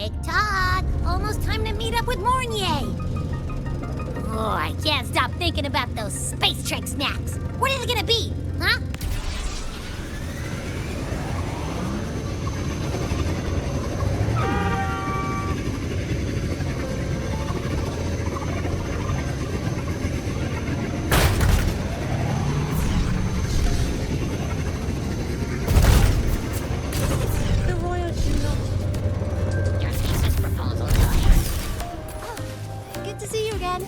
Tick-tock! Almost time to meet up with Mornier! Oh, I can't stop thinking about those space trick snacks! What are they gonna be, huh? Your thesis proposal, lawyer. Good to see you again.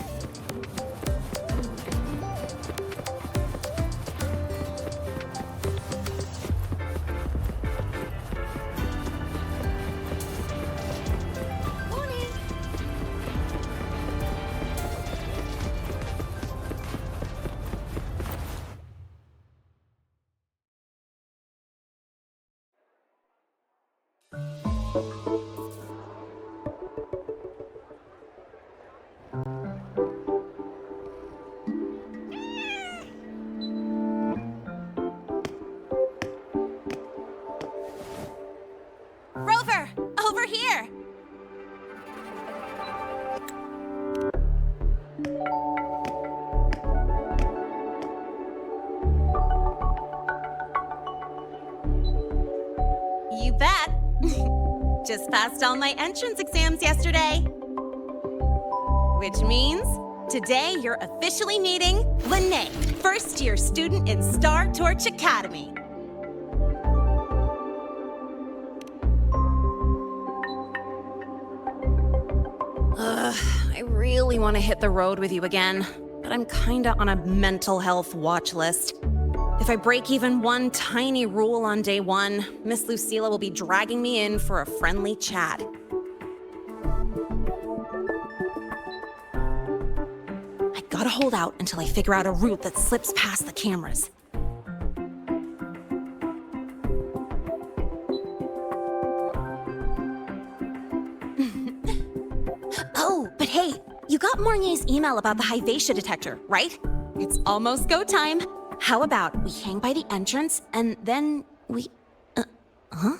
Morning. Rover, over here. You bet. Just passed all my entrance exams yesterday. Which means today you're officially meeting Lene, first-year student in Star Torch Academy. I really want to hit the road with you again, but I'm kinda on a mental health watch list. If I break even one tiny rule on day one, Miss Lucila will be dragging me in for a friendly chat. I gotta hold out until I figure out a route that slips past the cameras. Oh, but hey, you got Mornier's email about the Hyvatia detector, right? It's almost go time. How about we hang by the entrance and then we... huh?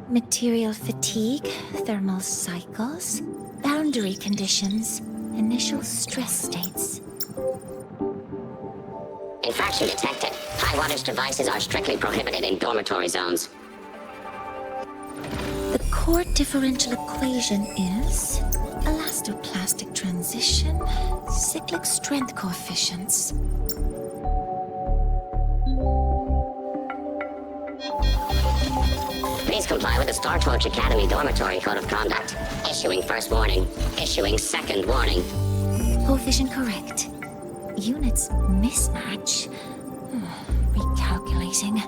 Material fatigue, thermal cycles, boundary conditions, initial stress states. Infraction detected. High wattage devices are strictly prohibited in dormitory zones. The core differential equation is elastoplastic transition, cyclic strength coefficients. Please comply with the Star Torch Academy Dormitory Code of Conduct. Issuing first warning. Issuing second warning. Coefficient correct. Units mismatch. Recalculating.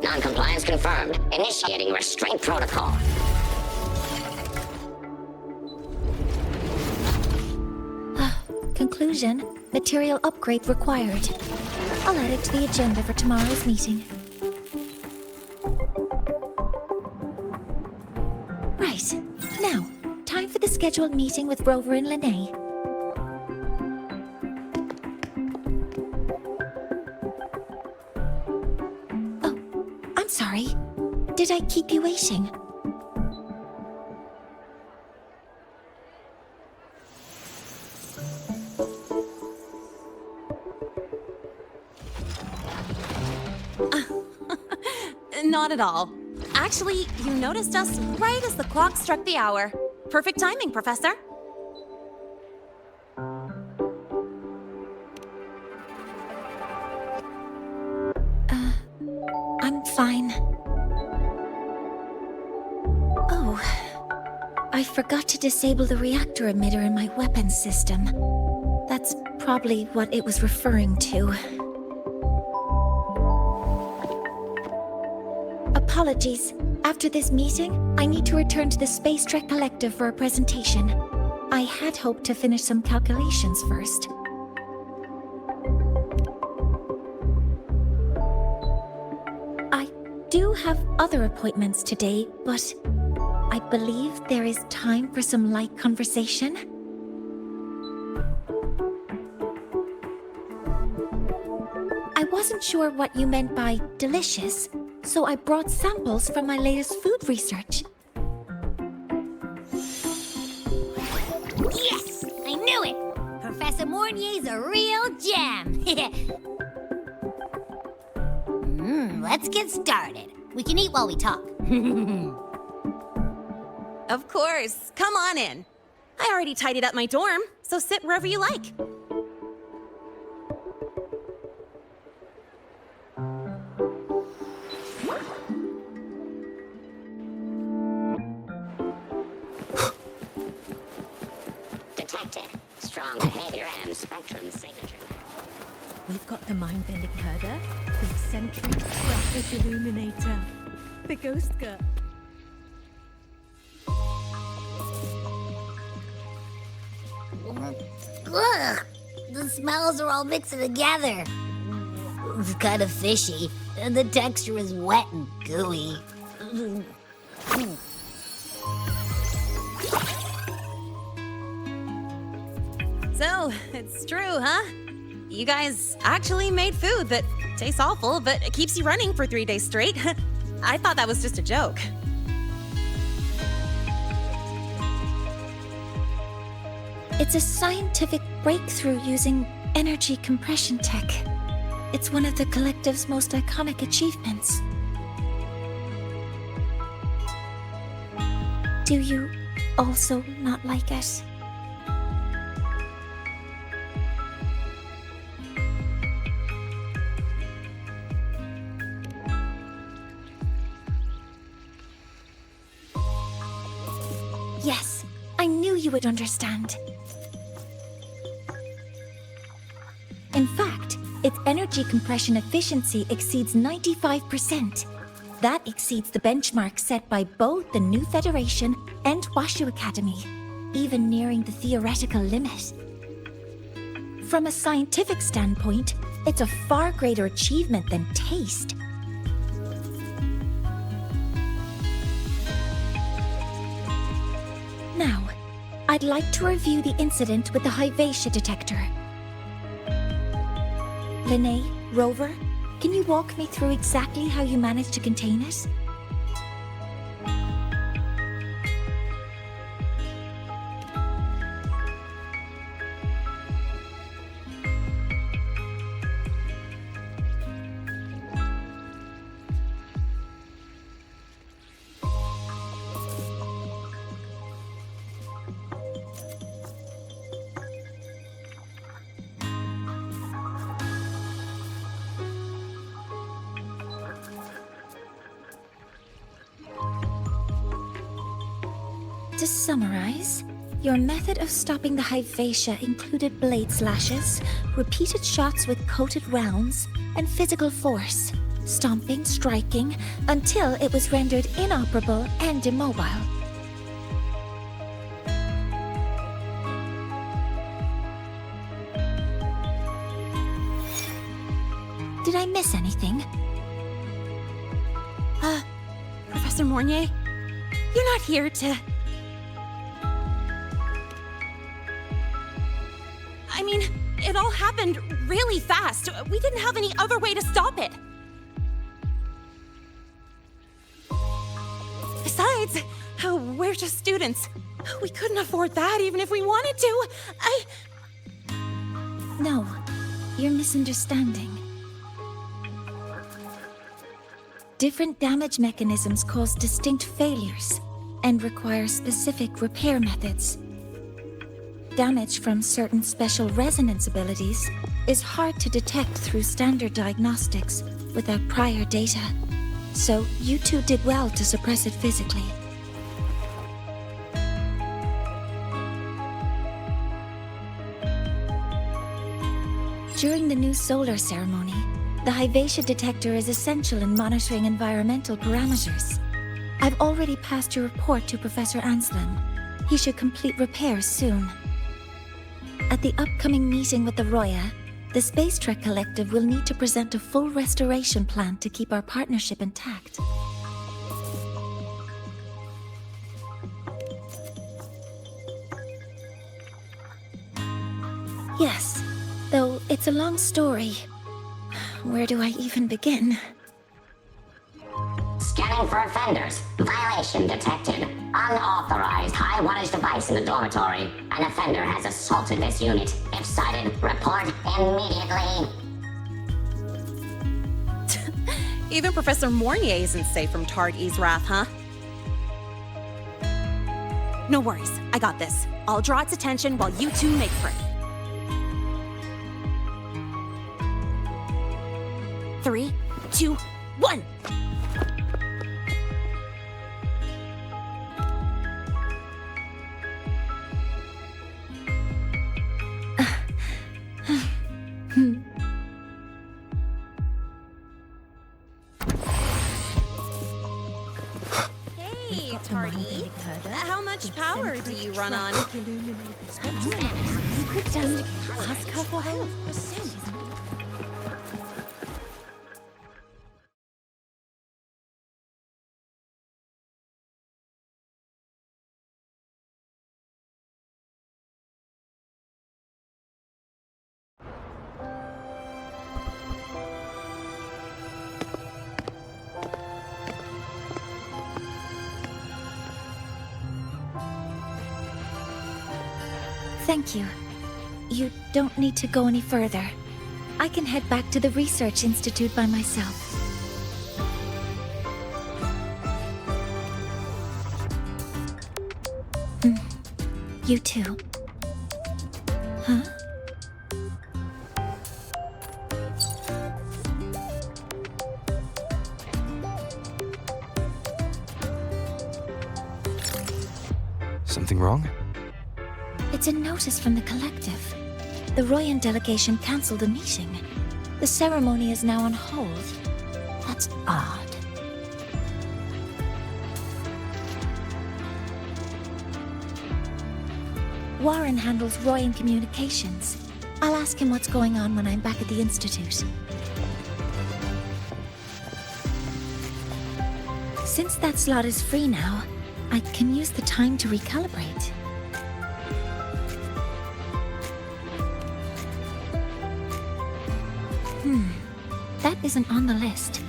Non-compliance confirmed. Initiating restraint protocol. Conclusion, material upgrade required. I'll add it to the agenda for tomorrow's meeting. Right, now, time for the scheduled meeting with Rover and Lene. Oh, I'm sorry. Did I keep you waiting? Not at all. Actually, you noticed us right as the clock struck the hour. Perfect timing, Professor. I'm fine. Oh, I forgot to disable the reactor emitter in my weapons system. That's probably what it was referring to. Apologies. After this meeting, I need to return to the Space Trek Collective for a presentation. I had hoped to finish some calculations first. I do have other appointments today, but I believe there is time for some light conversation. wasn't sure what you meant by delicious, so I brought samples from my latest food research. Yes! I knew it! Professor Mornier's a real gem! Let's get started. We can eat while we talk. Of course. Come on in. I already tidied up my dorm, so sit wherever you like. Detected. Strong behavior and spectrum signature. We've got the mind-bending herder, the eccentric graphic illuminator, the ghost girl. Ugh! The smells are all mixed together. It's kind of fishy, and the texture is wet and gooey. So, it's true, huh? You guys actually made food that tastes awful, but it keeps you running for 3 days straight. I thought that was just a joke. It's a scientific breakthrough using energy compression tech. It's one of the collective's most iconic achievements. Do you also not like it? Yes, I knew you would understand. In fact, its energy compression efficiency exceeds 95%. That exceeds the benchmark set by both the New Federation and Washu Academy, even nearing the theoretical limit. From a scientific standpoint, it's a far greater achievement than taste. Now, I'd like to review the incident with the Hyvatia detector. Linnae, Rover, can you walk me through exactly how you managed to contain it? To summarize, your method of stopping the Hyvatia included blade slashes, repeated shots with coated rounds, and physical force, stomping, striking, until it was rendered inoperable and immobile. Did I miss anything? Professor Mornier, you're not here to... I mean, it all happened really fast. We didn't have any other way to stop it. Besides, we're just students. We couldn't afford that even if we wanted to. No, you're misunderstanding. Different damage mechanisms cause distinct failures and require specific repair methods. Damage from certain special resonance abilities is hard to detect through standard diagnostics without prior data, so you two did well to suppress it physically. During the new solar ceremony, the Hyvatia detector is essential in monitoring environmental parameters. I've already passed your report to Professor Anslem. He should complete repairs soon. At the upcoming meeting with the Roya, the Space Trek Collective will need to present a full restoration plan to keep our partnership intact. Yes, though it's a long story. Where do I even begin? Scanning for offenders. Violation detected. Unauthorized high wattage device in the dormitory. An offender has assaulted this unit. If sighted, report immediately. Even Professor Mornier isn't safe from Targ-E's wrath, huh? No worries, I got this. I'll draw its attention while you two make for it. 3, 2, 1! Hey, Tardy. How much power do you run on? You could just ask her for help. Thank you. You don't need to go any further. I can head back to the Research Institute by myself. You too. Huh? Something wrong? It's a notice from the collective. The Royan delegation cancelled a meeting. The ceremony is now on hold. That's odd. Warren handles Royan communications. I'll ask him what's going on when I'm back at the Institute. Since that slot is free now, I can use the time to recalibrate. That isn't on the list.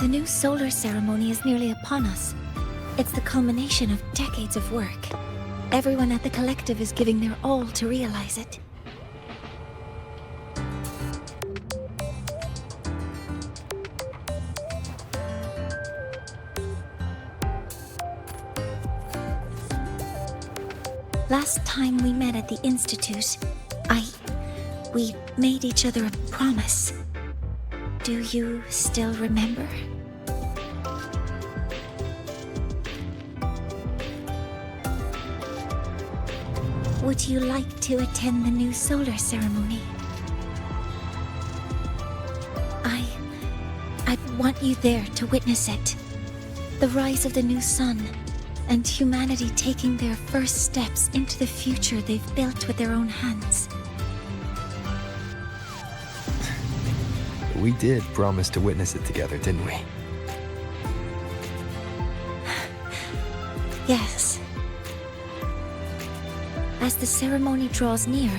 The new solar ceremony is nearly upon us. It's the culmination of decades of work. Everyone at the collective is giving their all to realize it. Last time we met at the Institute, we made each other a promise. Do you still remember? Would you like to attend the new solar ceremony? I'd want you there to witness it. The rise of the new sun, and humanity taking their first steps into the future they've built with their own hands. We did promise to witness it together, didn't we? Yes. As the ceremony draws near,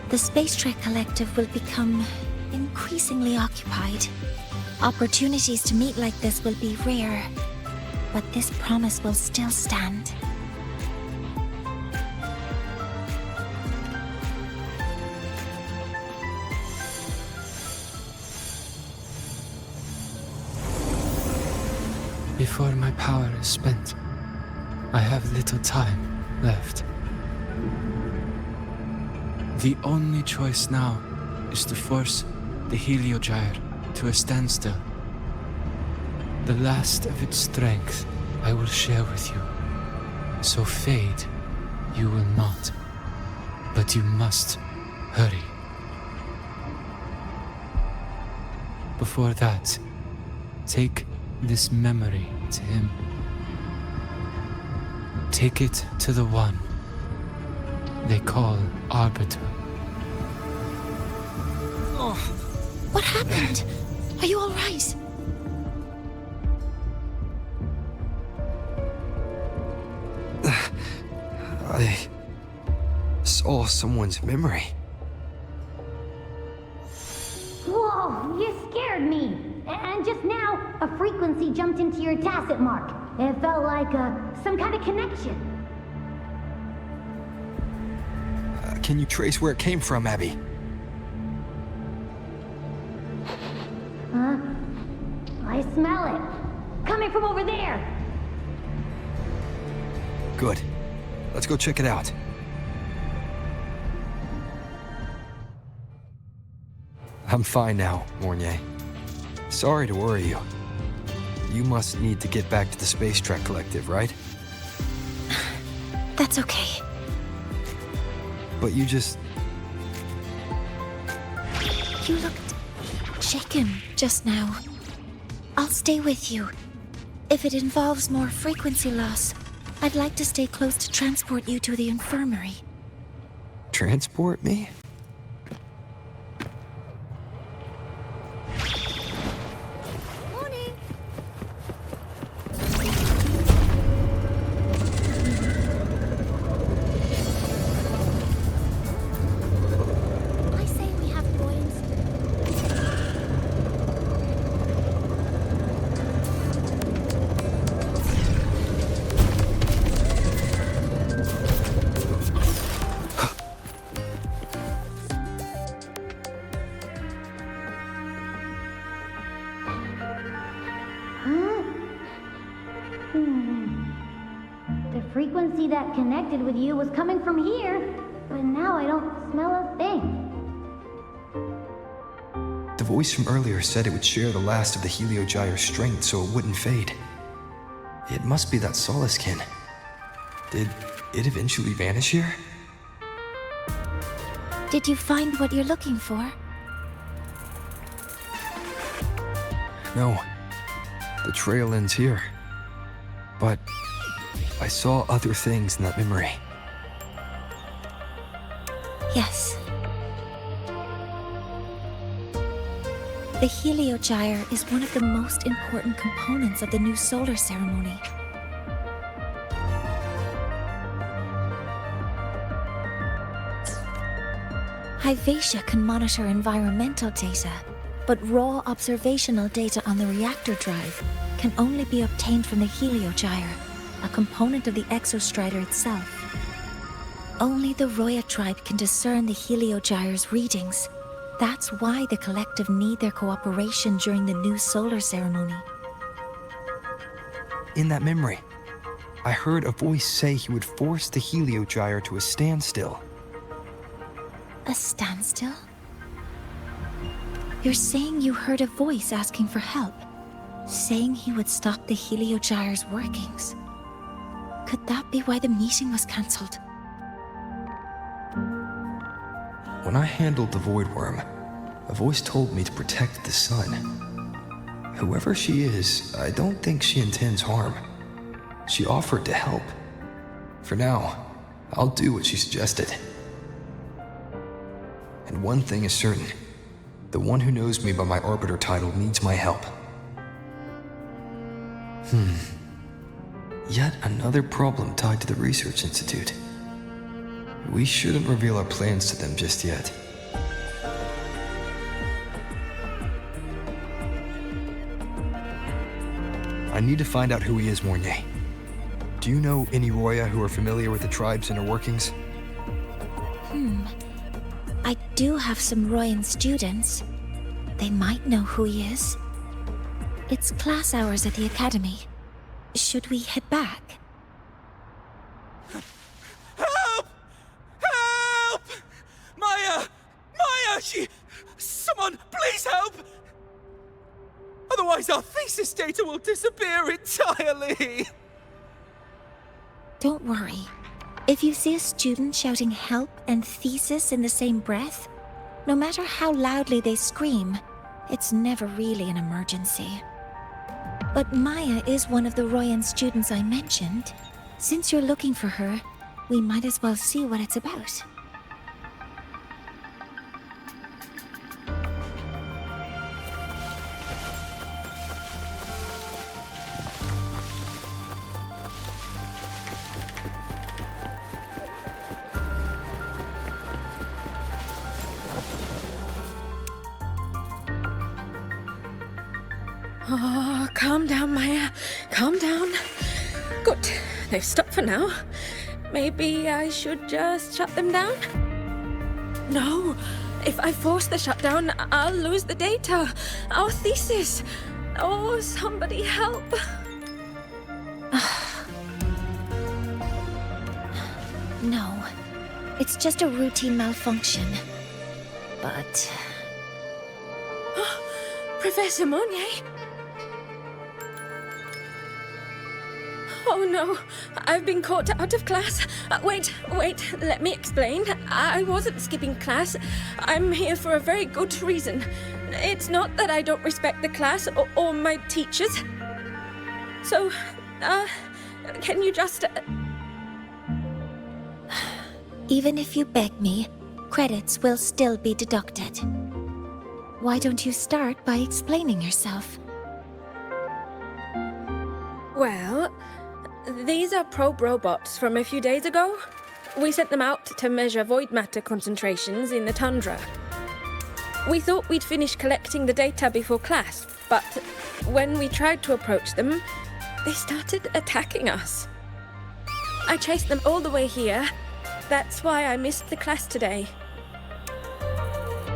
the Space Trek Collective will become increasingly occupied. Opportunities to meet like this will be rare, but this promise will still stand. Before my power is spent, I have little time left. The only choice now is to force the Heliogyre to a standstill. The last of its strength I will share with you. So fade, you will not. But you must hurry. Before that, take this memory to him. Take it to the one they call Arbiter. What happened? Are you all right? I saw someone's memory. Whoa, you scared me. And just now, a frequency jumped into your tacit mark. It felt like some kind of connection. Can you trace where it came from, Abby? Huh? I smell it. Coming from over there. Good. Let's go check it out. I'm fine now, Mornier. Sorry to worry you. You must need to get back to the Space Trek Collective, right? That's okay. But you just... You looked shaken just now. I'll stay with you. If it involves more frequency loss, I'd like to stay close to transport you to the infirmary. transport me? I say we have coins. The frequency that connected with you was coming from here, but now I don't smell a thing. The voice from earlier said it would share the last of the Heliogyre's strength so it wouldn't fade. It must be that Solaskin. Did it eventually vanish here? Did you find what you're looking for? No. The trail ends here. But I saw other things in that memory. Yes. The Heliogyre is one of the most important components of the new solar ceremony. Hyvatia can monitor environmental data, but raw observational data on the reactor drive can only be obtained from the Heliogyre, a component of the exostrider itself. Only the Roya tribe can discern the Heliogyre's readings. That's why the collective need their cooperation during the new solar ceremony. In that memory, I heard a voice say he would force the Heliogyre to a standstill. A standstill? You're saying you heard a voice asking for help, saying he would stop the Heliogyre's workings. Could that be why the meeting was cancelled? When I handled the Void Worm, a voice told me to protect the sun. Whoever she is, I don't think she intends harm. She offered to help. For now, I'll do what she suggested. And one thing is certain. The one who knows me by my Arbiter title needs my help. Yet another problem tied to the Research Institute. We shouldn't reveal our plans to them just yet. I need to find out who he is, Mornier. Do you know any Roya who are familiar with the tribe's inner workings? I do have some Royan students. They might know who he is. It's class hours at the academy. Should we head back? Help! Help! Maya! Maya! Someone, please help! Otherwise our thesis data will disappear entirely! Don't worry. If you see a student shouting help and thesis in the same breath, no matter how loudly they scream, it's never really an emergency. But Maya is one of the Royan students I mentioned. Since you're looking for her, we might as well see what it's about. Oh, calm down, Maya. Calm down. Good. They've stopped for now. Maybe I should just shut them down? No. If I force the shutdown, I'll lose the data. Our thesis. Oh, somebody help. No. It's just a routine malfunction. But... Professor Monnier? Oh no, I've been caught out of class. Wait, let me explain. I wasn't skipping class. I'm here for a very good reason. It's not that I don't respect the class or my teachers. So, can you just... Even if you beg me, credits will still be deducted. Why don't you start by explaining yourself? Well, these are probe robots from a few days ago. We sent them out to measure void matter concentrations in the tundra. We thought we'd finish collecting the data before class, but when we tried to approach them, they started attacking us. I chased them all the way here. That's why I missed the class today.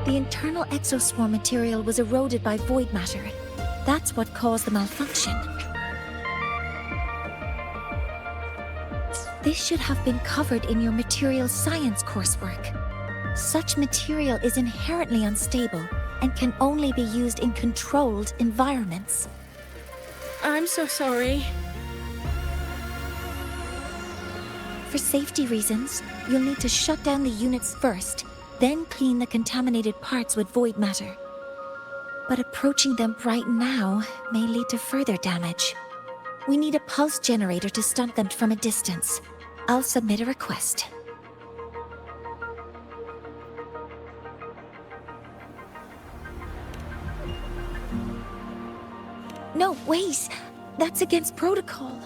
The internal exoswarm material was eroded by void matter. That's what caused the malfunction. This should have been covered in your material science coursework. Such material is inherently unstable and can only be used in controlled environments. I'm so sorry. For safety reasons, you'll need to shut down the units first, then clean the contaminated parts with void matter. But approaching them right now may lead to further damage. We need a pulse generator to stunt them from a distance. I'll submit a request. No, wait! That's against protocol.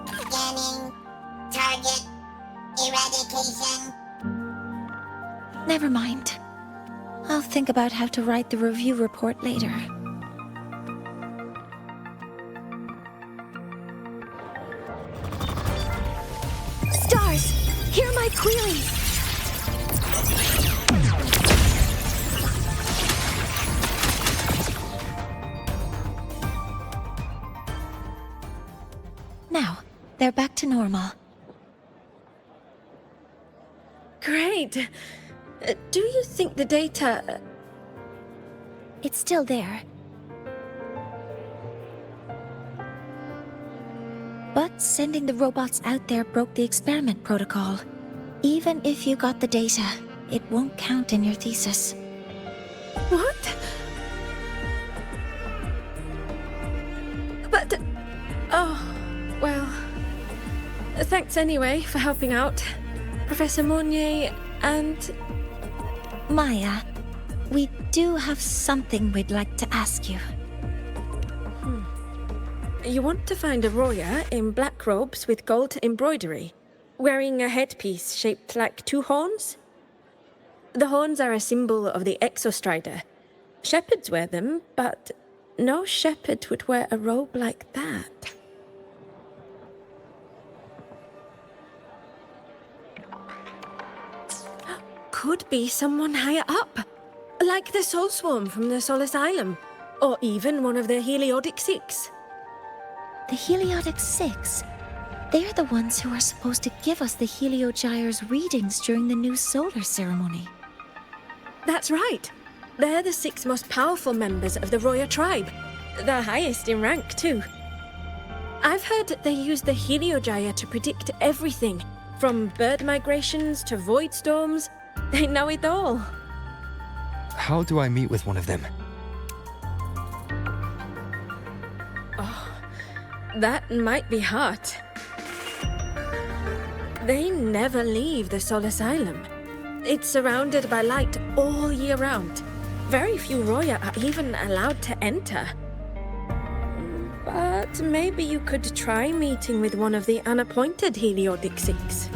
Scanning. Target. Eradication. Never mind. I'll think about how to write the review report later. Stars! Hear my query! Now, they're back to normal. Great. Do you think the data... It's still there. But sending the robots out there broke the experiment protocol. Even if you got the data, it won't count in your thesis. What? But... Oh, well... Thanks anyway for helping out, Professor Monnier and... Maya, we do have something we'd like to ask you. You want to find a Roya in black robes with gold embroidery, wearing a headpiece shaped like two horns? The horns are a symbol of the Exostrider. Shepherds wear them, but no shepherd would wear a robe like that. Could be someone higher up, like the Soul Swarm from the Sol Asylum, or even one of the Heliodic Six. The Heliodic Six? They're the ones who are supposed to give us the Heliogyre's readings during the new solar ceremony. That's right. They're the 6 most powerful members of the Roya tribe. The highest in rank, too. I've heard they use the Heliogyre to predict everything, from bird migrations to void storms. They know it all. How do I meet with one of them? That might be hard. They never leave the Sol Asylum. It's surrounded by light all year round. Very few Roya are even allowed to enter. But maybe you could try meeting with one of the unappointed Heliodic Six.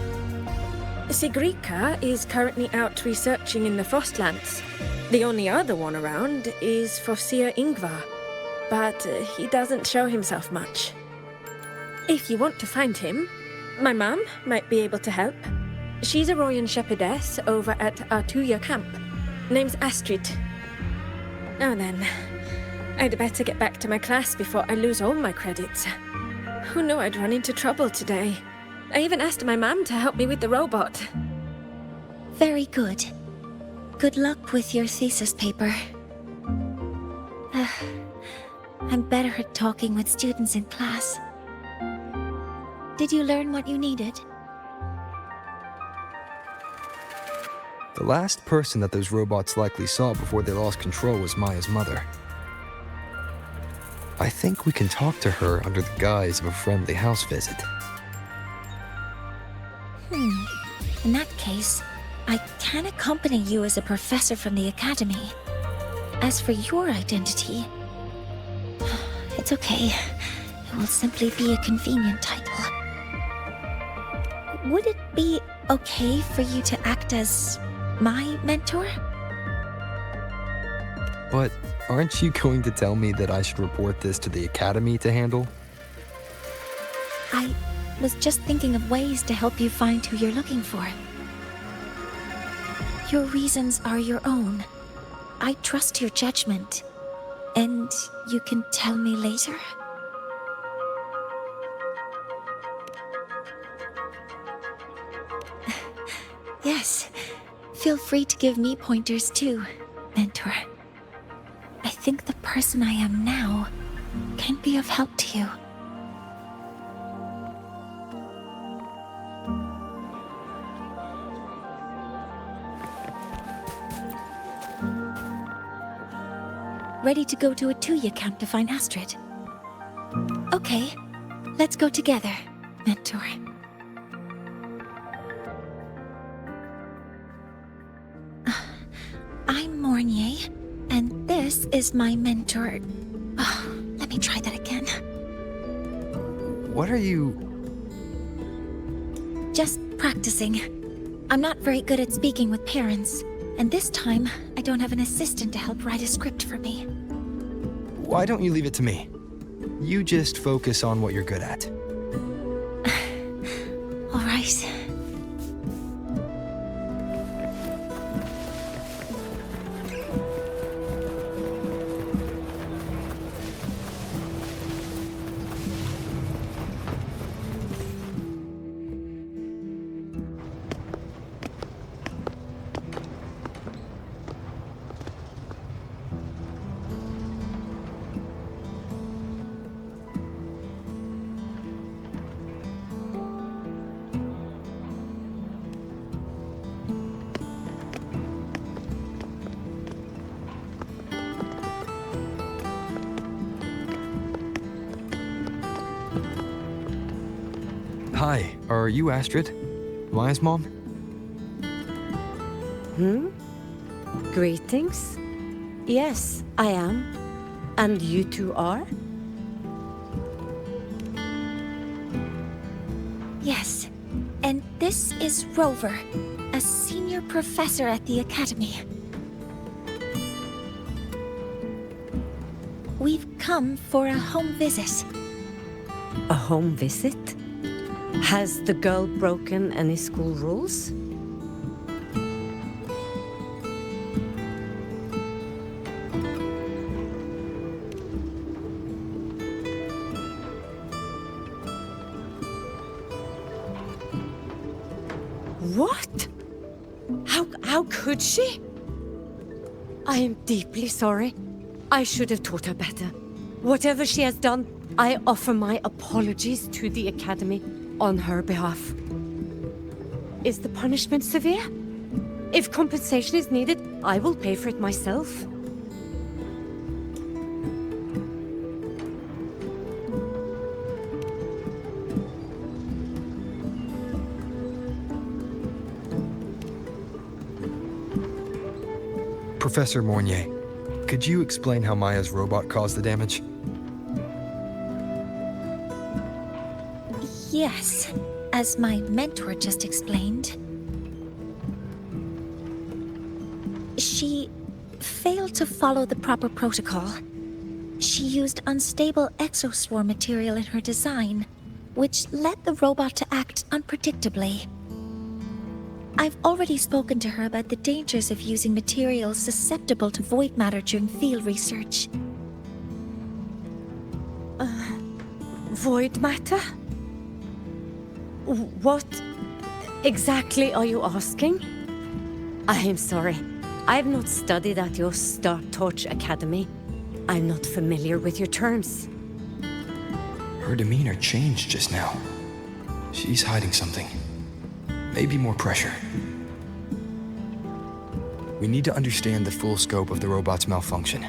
Sigrika is currently out researching in the Frostlands. The only other one around is Fosir Ingvar, but he doesn't show himself much. If you want to find him, my mum might be able to help. She's a Royan shepherdess over at Artuya camp. Name's Astrid. Now then, I'd better get back to my class before I lose all my credits. Who knew I'd run into trouble today? I even asked my mum to help me with the robot. Very good. Good luck with your thesis paper. I'm better at talking with students in class. Did you learn what you needed? The last person that those robots likely saw before they lost control was Maya's mother. I think we can talk to her under the guise of a friendly house visit. In that case, I can accompany you as a professor from the academy. As for your identity, it's okay. It will simply be a convenient title. Would it be okay for you to act as my mentor? But aren't you going to tell me that I should report this to the academy to handle? I was just thinking of ways to help you find who you're looking for. Your reasons are your own. I trust your judgment. And you can tell me later? Yes. Feel free to give me pointers too, mentor. I think the person I am now can be of help to you. Ready to go to a Tuya camp to find Astrid? Okay, let's go together, mentor. I'm Mornier, and this is my mentor. Let me try that again. What are you... Just practicing. I'm not very good at speaking with parents, and this time, I don't have an assistant to help write a script for me. Why don't you leave it to me? You just focus on what you're good at. All right. Hi, are you Astrid? Maya's mom? Greetings. Yes, I am. And you two are? Yes, and this is Rover, a senior professor at the academy. We've come for a home visit. A home visit? Has the girl broken any school rules? What? How could she? I am deeply sorry. I should have taught her better. Whatever she has done, I offer my apologies to the Academy on her behalf. Is the punishment severe? If compensation is needed, I will pay for it myself. Professor Mornier, could you explain how Maya's robot caused the damage? Yes, as my mentor just explained, She failed to follow the proper protocol. She used unstable exoswarm material in her design, which led the robot to act unpredictably. I've already spoken to her about the dangers of using materials susceptible to void matter during field research. Void matter? What exactly are you asking? I am sorry. I have not studied at your Star Torch Academy. I'm not familiar with your terms. Her demeanor changed just now. She's hiding something. Maybe more pressure. We need to understand the full scope of the robot's malfunction.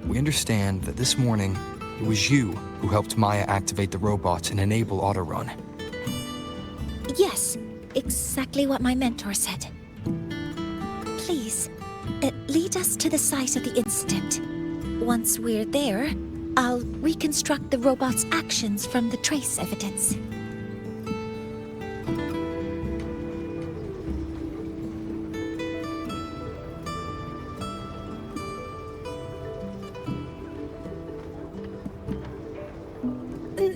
We understand that this morning, it was you who helped Maya activate the robots and enable autorun. Yes, exactly what my mentor said. Please, lead us to the site of the incident. Once we're there, I'll reconstruct the robot's actions from the trace evidence.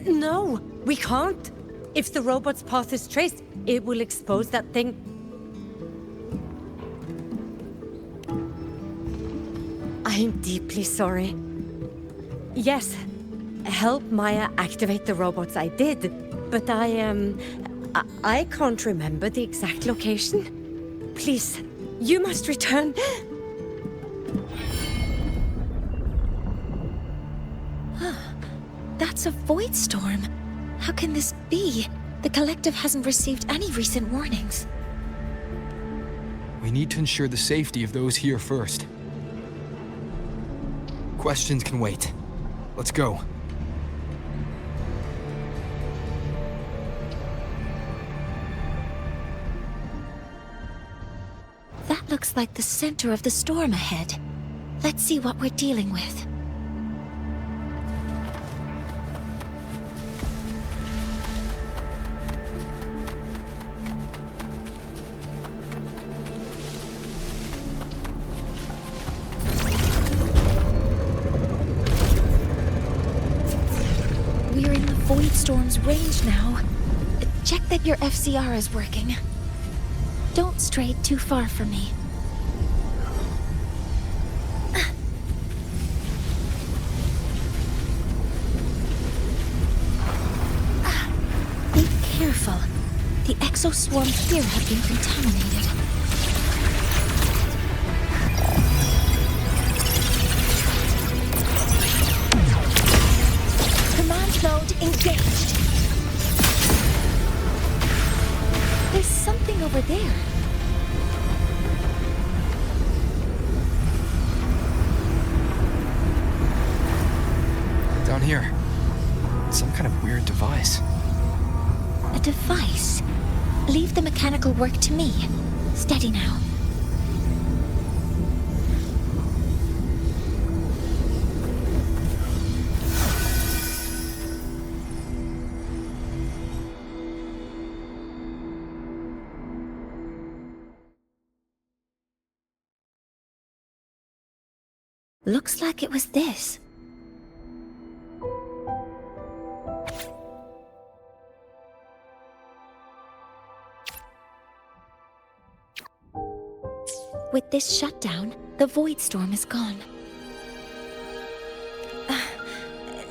No, we can't. If the robot's path is traced, it will expose that thing. I'm deeply sorry. Yes, help Maya activate the robots I did, but I can't remember the exact location. Please, you must return. That's a void storm. How can this be? The collective hasn't received any recent warnings. We need to ensure the safety of those here first. Questions can wait. Let's go. That looks like the center of the storm ahead. Let's see what we're dealing with. We're in the void storm's range now. Check that your FCR is working. Don't stray too far from me. Be careful. The exoswarms here have been contaminated. Command mode engaged. There's something over there. Down here. Some kind of weird device. A device? Leave the mechanical work to me. Steady now. Looks like it was this. With this shutdown, the void storm is gone.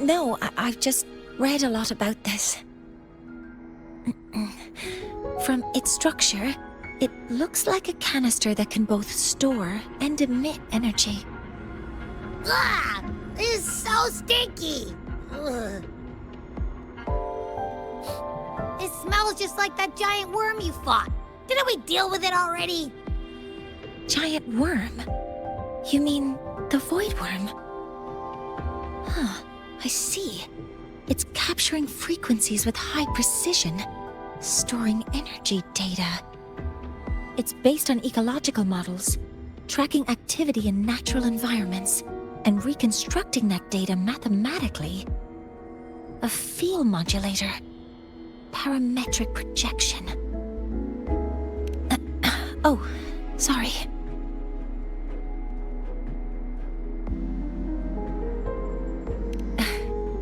No, I've just read a lot about this. From its structure, it looks like a canister that can both store and emit energy. Ah! This is so stinky! Ugh. It smells just like that giant worm you fought. Didn't we deal with it already? Giant worm? You mean the void worm? Huh, I see. It's capturing frequencies with high precision, storing energy data. It's based on ecological models, tracking activity in natural environments, and reconstructing that data mathematically. A field modulator. Parametric projection. Oh, sorry.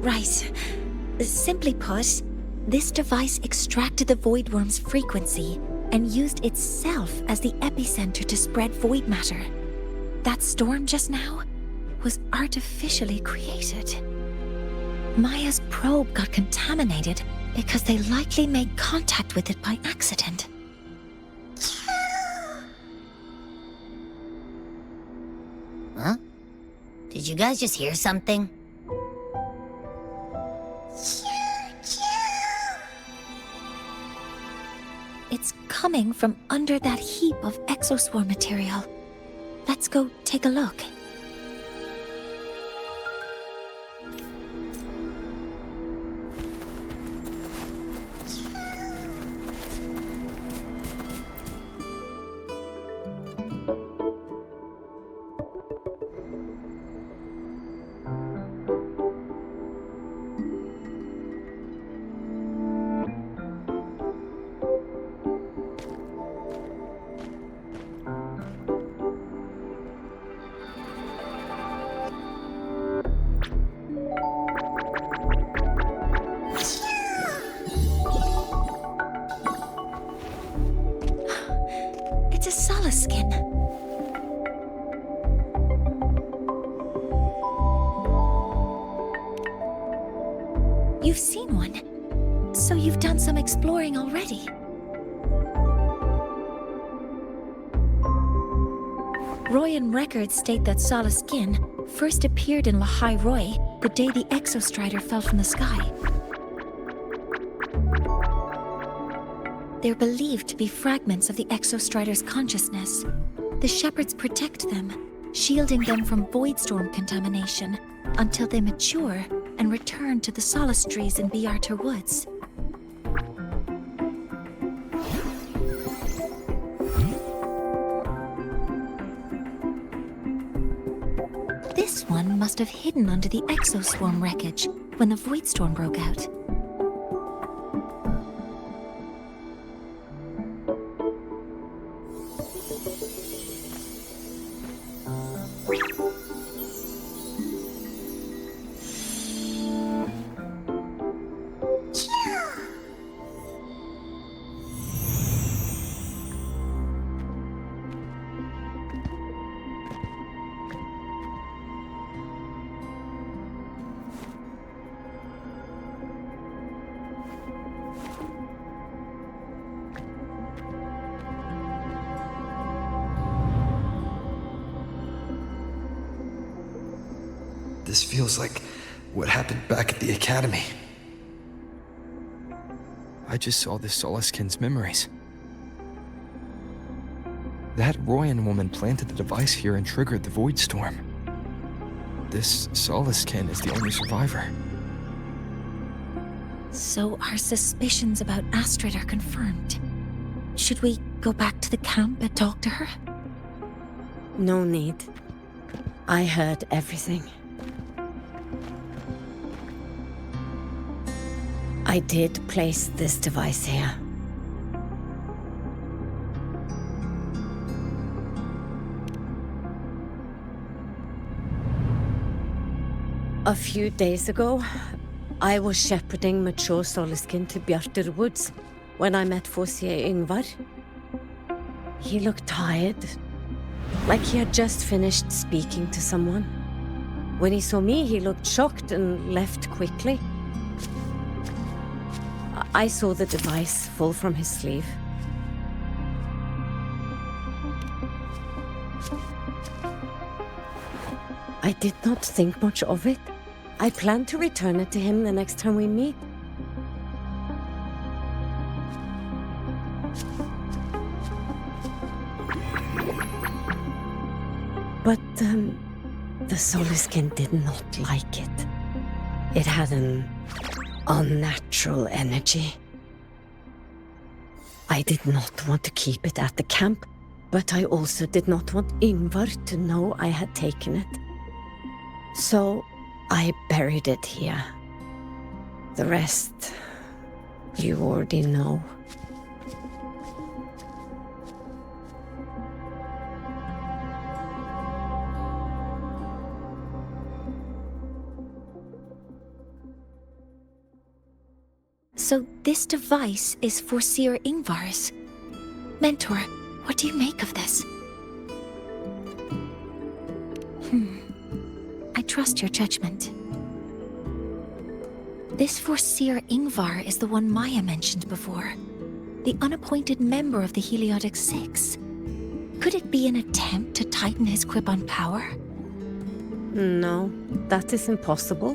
Right. Simply put, this device extracted the voidworm's frequency and used itself as the epicenter to spread void matter. That storm just now was artificially created. Maya's probe got contaminated because they likely made contact with it by accident. Huh? Did you guys just hear something? It's coming from under that heap of exoswarm material. Let's go take a look. It's a Solace skin. You've seen one, so you've done some exploring already. Royan records state that Solace skin first appeared in Lahai Roy the day the Exostrider fell from the sky. They're believed to be fragments of the Exostrider's consciousness. The shepherds protect them, shielding them from voidstorm contamination until they mature and return to the Solace trees in Biarter Woods. This one must have hidden under the exoswarm wreckage when the voidstorm broke out. This feels like what happened back at the academy. I just saw this Solaskin's memories. That Royan woman planted the device here and triggered the void storm. This Solaskin is the only survivor. So our suspicions about Astrid are confirmed. Should we go back to the camp and talk to her? No need. I heard everything. I did place this device here. A few days ago, I was shepherding mature Solaskin to Bjartur Woods when I met Fossier Yngvar. He looked tired, like he had just finished speaking to someone. When he saw me, he looked shocked and left quickly. I saw the device fall from his sleeve. I did not think much of it. I plan to return it to him the next time we meet. But, the Solaskin did not like it. It had an unnatural energy. I did not want to keep it at the camp, but I also did not want Yngvar to know I had taken it. So I buried it here. The rest, you already know. So this device is Foreseer Ingvar's. Mentor, what do you make of this? I trust your judgment. This Foreseer Ingvar is the one Maya mentioned before. The unappointed member of the Heliotic Six. Could it be an attempt to tighten his grip on power? No, that is impossible.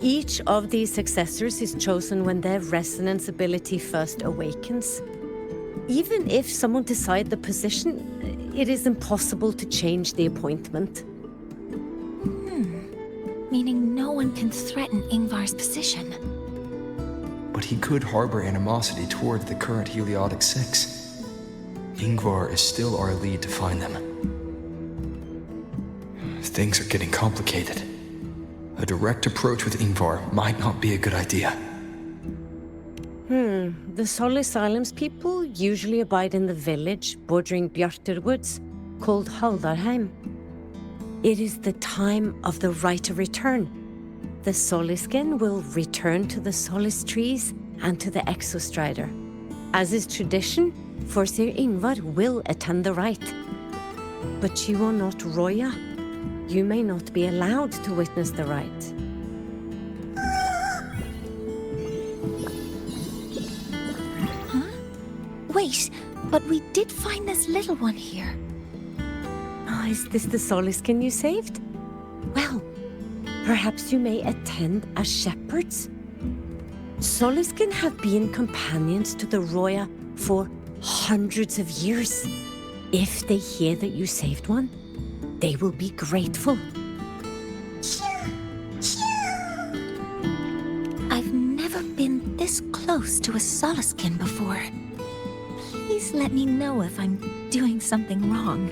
Each of these successors is chosen when their resonance ability first awakens. Even if someone decides the position, it is impossible to change the appointment. Meaning no one can threaten Ingvar's position. But he could harbor animosity toward the current Heliotic Six. Ingvar is still our lead to find them. Things are getting complicated. A direct approach with Ingvar might not be a good idea. The Solis Islands people usually abide in the village bordering Bjartur Woods, called Haldarheim. It is the time of the right of return. The Soliskin will return to the Solis trees and to the Exostrider. As is tradition, Foreseer Ingvar will attend the rite. But you are not Roya. You may not be allowed to witness the rite. Wait, but we did find this little one here. Is this the Soliskin you saved? Well, perhaps you may attend as shepherds? Soliskin have been companions to the Roya for hundreds of years. If they hear that you saved one, they will be grateful. I've never been this close to a Soliskin before. Please let me know if I'm doing something wrong.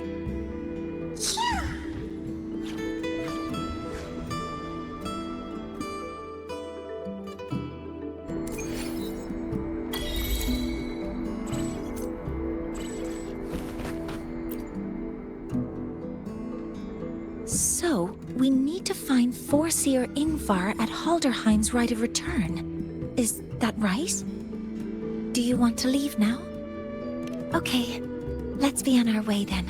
So, we need to find Foreseer Ingvar at Halderheim's Rite of Return. Is that right? Do you want to leave now? Okay, let's be on our way then.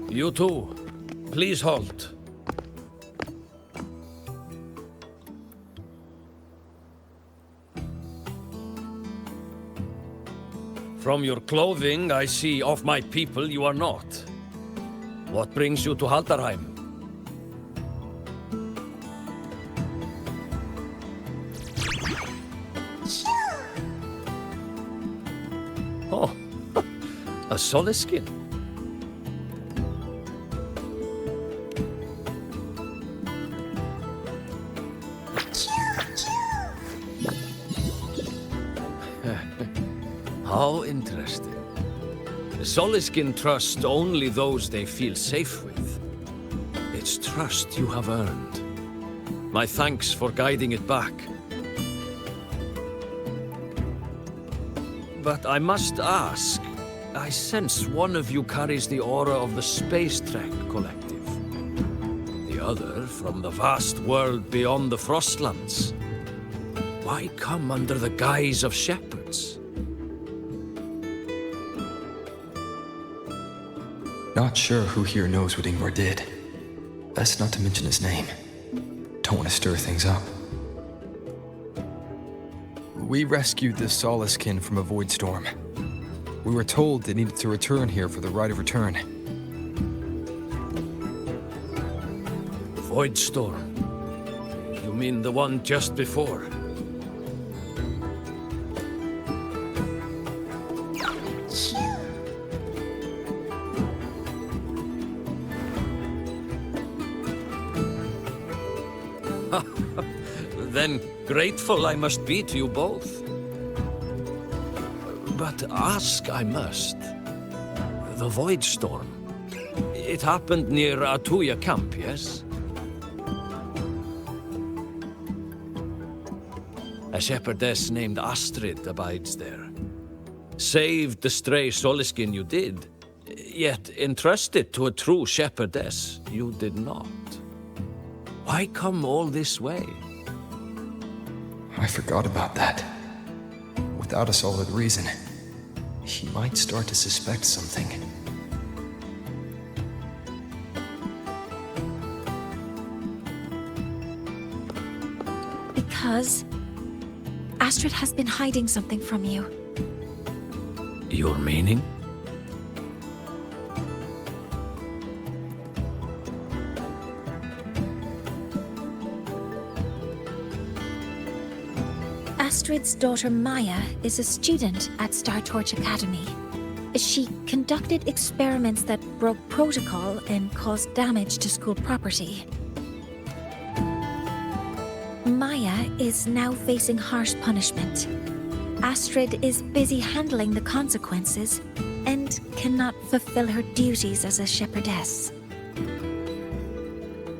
You too. Please halt. From your clothing, I see of my people you are not. What brings you to Haldarheim? Oh, a Soliskin. How interesting. The Soliskin trust only those they feel safe with. It's trust you have earned. My thanks for guiding it back. But I must ask, I sense one of you carries the aura of the Space Trek Collective. The other from the vast world beyond the Frostlands. Why come under the guise of shepherds? Not sure who here knows what Ingvar did. Best not to mention his name. Don't want to stir things up. We rescued this Soliskin from a void storm. We were told they needed to return here for the Rite of Return. Void storm? You mean the one just before? Then grateful I must be to you both. But ask I must. The Void Storm. It happened near Atuya camp, yes? A shepherdess named Astrid abides there. Saved the stray Soliskin you did, yet entrusted to a true shepherdess you did not. Why come all this way? I forgot about that. Without a solid reason, she might start to suspect something. Because Astrid has been hiding something from you. Your meaning? Astrid's daughter Maya is a student at Star Torch Academy. She conducted experiments that broke protocol and caused damage to school property. Maya is now facing harsh punishment. Astrid is busy handling the consequences and cannot fulfill her duties as a shepherdess.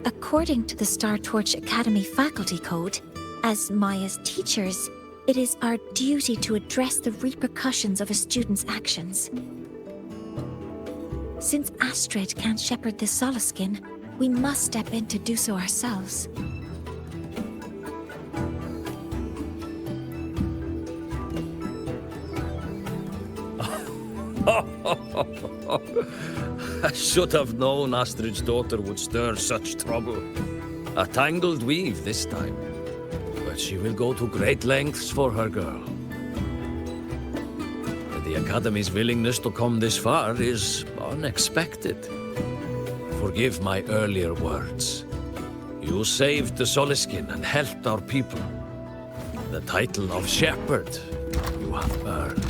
According to the Star Torch Academy faculty code, as Maya's teachers, it is our duty to address the repercussions of a student's actions. Since Astrid can't shepherd the Soliskin, we must step in to do so ourselves. I should have known Astrid's daughter would stir such trouble. A tangled weave this time. But she will go to great lengths for her girl. The Academy's willingness to come this far is unexpected. Forgive my earlier words. You saved the Soliskin and helped our people. The title of shepherd you have earned.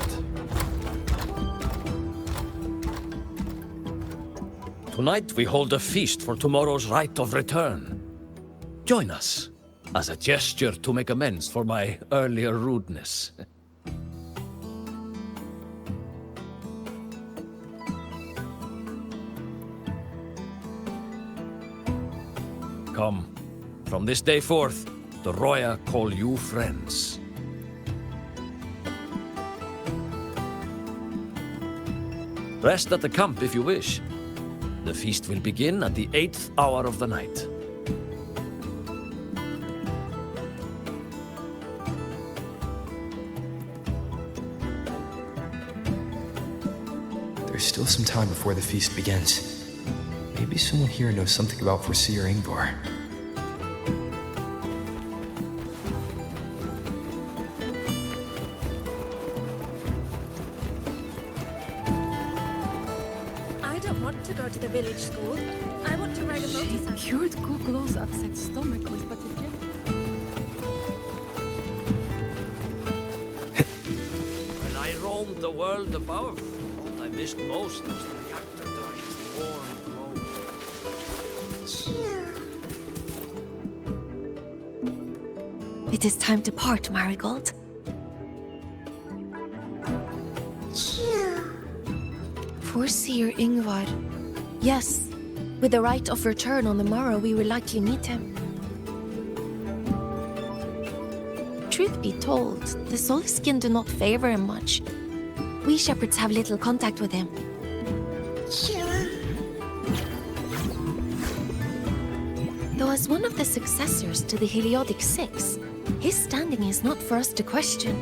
Tonight we hold a feast for tomorrow's rite of return. Join us, as a gesture to make amends for my earlier rudeness. Come, from this day forth, the Roya call you friends. Rest at the camp if you wish. The feast will begin at the 8th hour of the night. There's still some time before the feast begins. Maybe someone here knows something about Foreseer Ingvar. I don't want to go to the village school. I want to ride a motorcycle. Cured Google's upset stomach with butter. When I roamed the world above, what I missed most was the reactor drive's warm glow. It is time to part, Marigold. Foreseer Ingvar. Yes, with the right of return on the morrow, we will likely meet him. Truth be told, the Soliskin do not favor him much. We shepherds have little contact with him. Though as one of the successors to the Heliodic Six, his standing is not for us to question.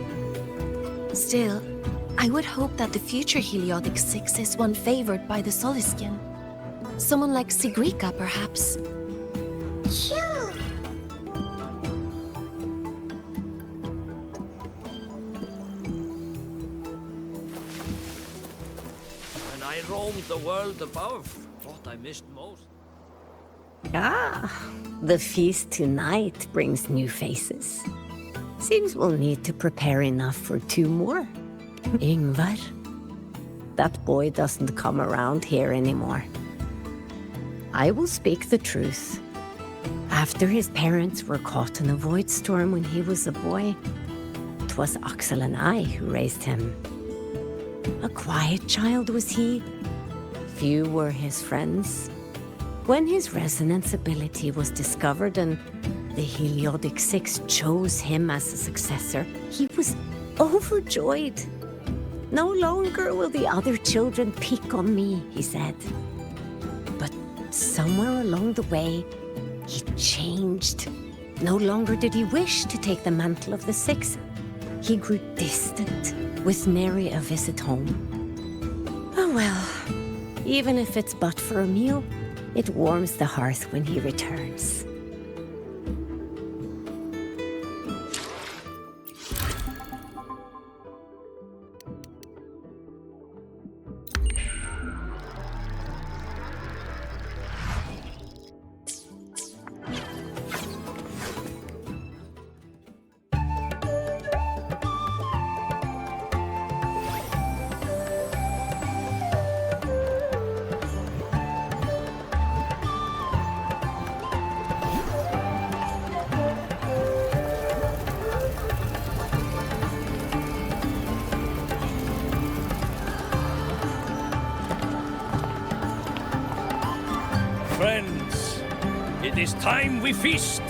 Still, I would hope that the future Heliodic Six is one favored by the Soliskin. Someone like Sigrika, perhaps. When I roamed the world above, what I missed most. Ah, the feast tonight brings new faces. Seems we'll need to prepare enough for 2 more. Ingvar. That boy doesn't come around here anymore. I will speak the truth. After his parents were caught in a void storm when he was a boy, 'twas Axel and I who raised him. A quiet child was he. Few were his friends. When his resonance ability was discovered and the Heliodic Six chose him as a successor, he was overjoyed. No longer will the other children pick on me, he said. But somewhere along the way, he changed. No longer did he wish to take the mantle of the Six. He grew distant, with nary a visit home. Oh well, even if it's but for a meal, it warms the hearth when he returns. Friends, it is time we feast.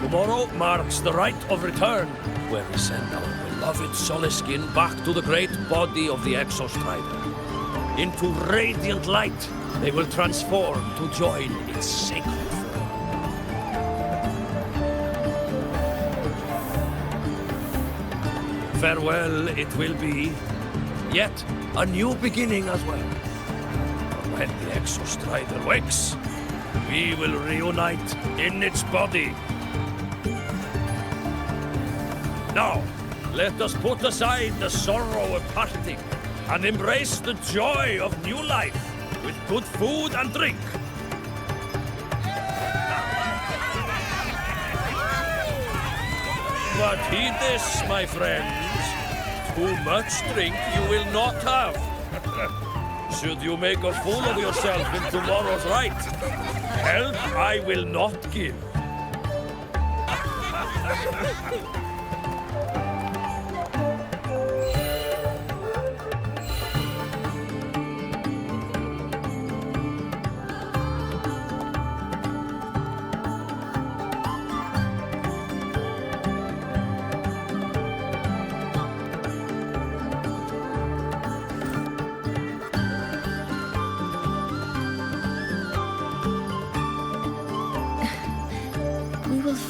Tomorrow marks the rite of return, where we send our beloved Soliskin back to the great body of the Exostrider. Into radiant light, they will transform to join its sacred form. Farewell it will be, yet a new beginning as well. When the Exostrider wakes, we will reunite in its body. Now, let us put aside the sorrow of parting and embrace the joy of new life with good food and drink. But heed this, my friends. Too much drink you will not have. Should you make a fool of yourself in tomorrow's rite, help I will not give.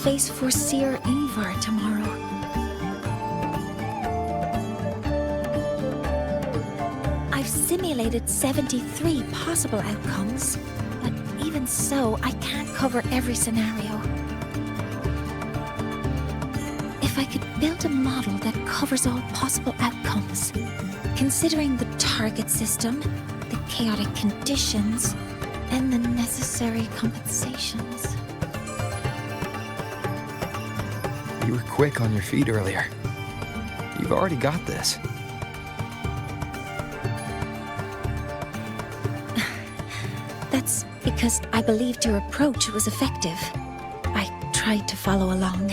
Face Foreseer Ingvar tomorrow. I've simulated 73 possible outcomes, but even so, I can't cover every scenario. If I could build a model that covers all possible outcomes, considering the target system, the chaotic conditions, and the necessary compensations. You were quick on your feet earlier. You've already got this. That's because I believed your approach was effective. I tried to follow along.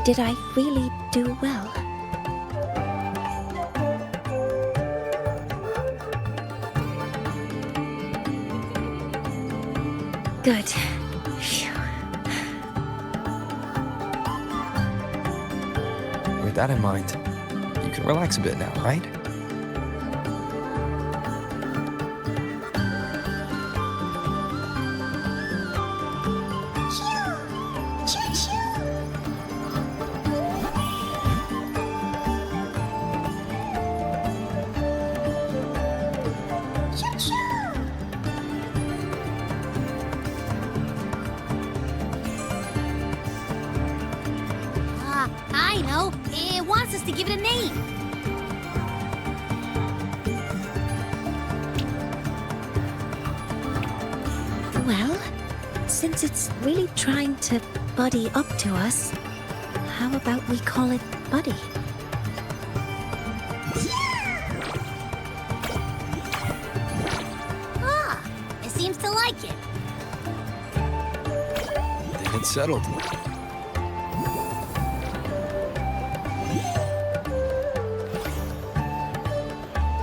Did I really do well? Good. With that in mind, you can relax a bit now, right? I know. It wants us to give it a name. Well, since it's really trying to buddy up to us, how about we call it Buddy? seems to like it. Then it's settled.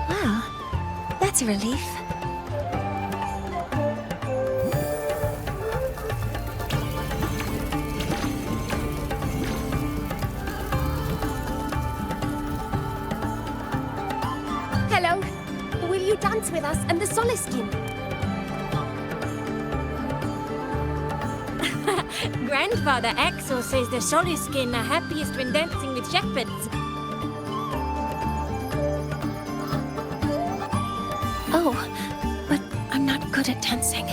Well, that's a relief. Hello. Will you dance with us and the Soliskin? Grandfather Axel says the Soliskin are happiest when dancing with shepherds. Oh, but I'm not good at dancing.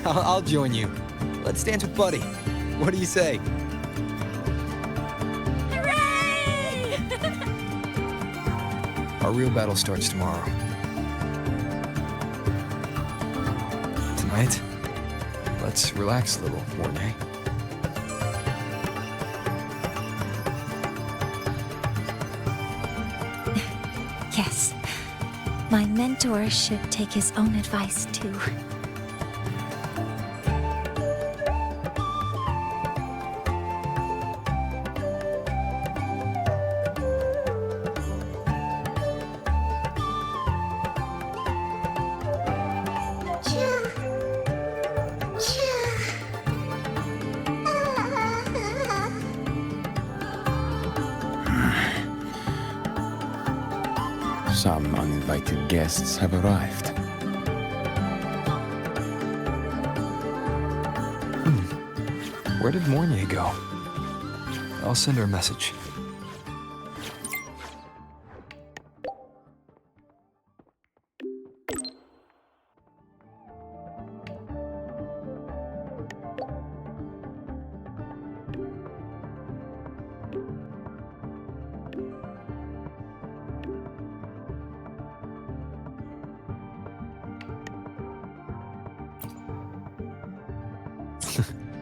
I'll join you. Let's dance with Buddy. What do you say? Hooray! Our real battle starts tomorrow. Tonight, let's relax a little, Mornay. Yes. My mentor should take his own advice, too. Some uninvited guests have arrived. Where did Mornay go? I'll send her a message.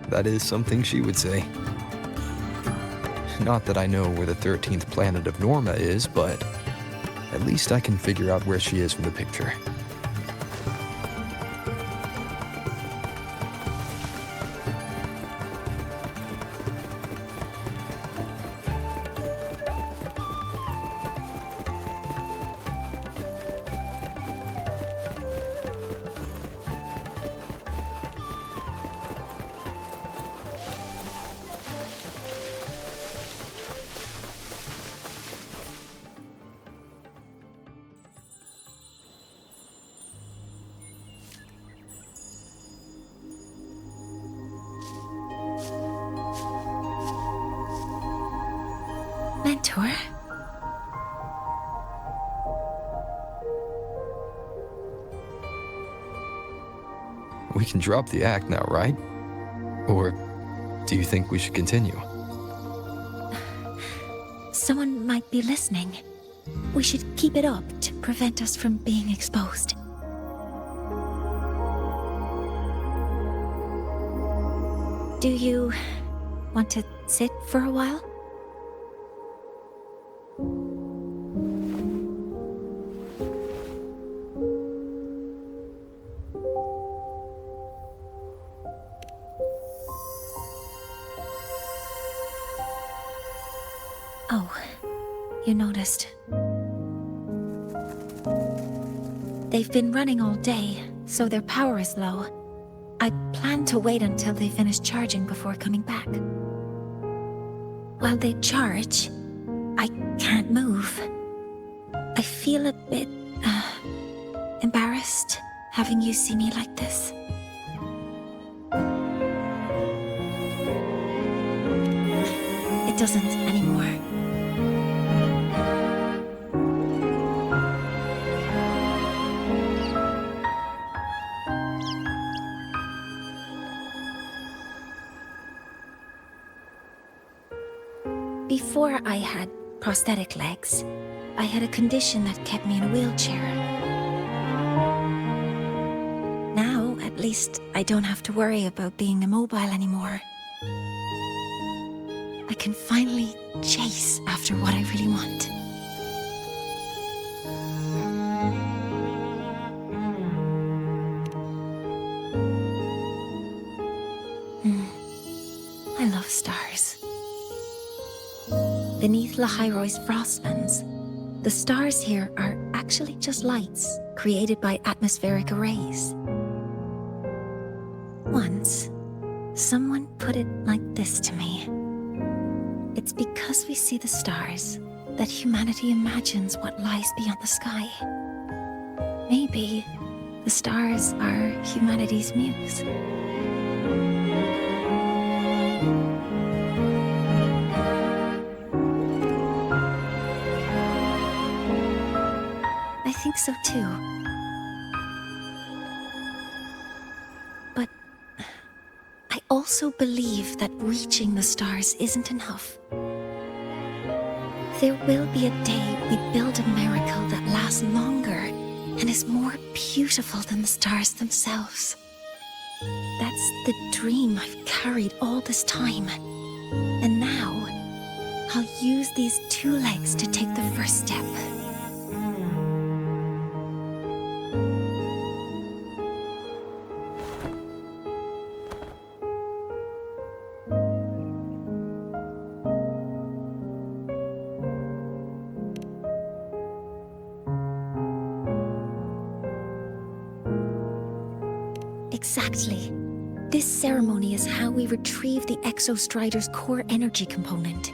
That is something she would say. Not that I know where the 13th planet of Norma is, but at least I can figure out where she is from the picture. Mentor? We can drop the act now, right? Or do you think we should continue? Someone might be listening. We should keep it up to prevent us from being exposed. Do you want to sit for a while? Oh, you noticed. They've been running all day, so their power is low. I plan to wait until they finish charging before coming back. While they charge, I can't move. I feel a bit, embarrassed having you see me like this. It doesn't anymore. Before I had prosthetic legs, I had a condition that kept me in a wheelchair. Now, at least, I don't have to worry about being immobile anymore. I can finally chase after what I really want. stars. Beneath Lahairoi's frostlands, the stars here are actually just lights created by atmospheric arrays. Once, someone put it like this to me. It's because we see the stars that humanity imagines what lies beyond the sky. Maybe the stars are humanity's muse. I think so too. But I also believe that reaching the stars isn't enough. There will be a day we build a miracle that lasts longer and is more beautiful than the stars themselves. That's the dream I've carried all this time. And now, I'll use these 2 legs to take the first step. Exactly. This ceremony is how we retrieve the Exostrider's core energy component.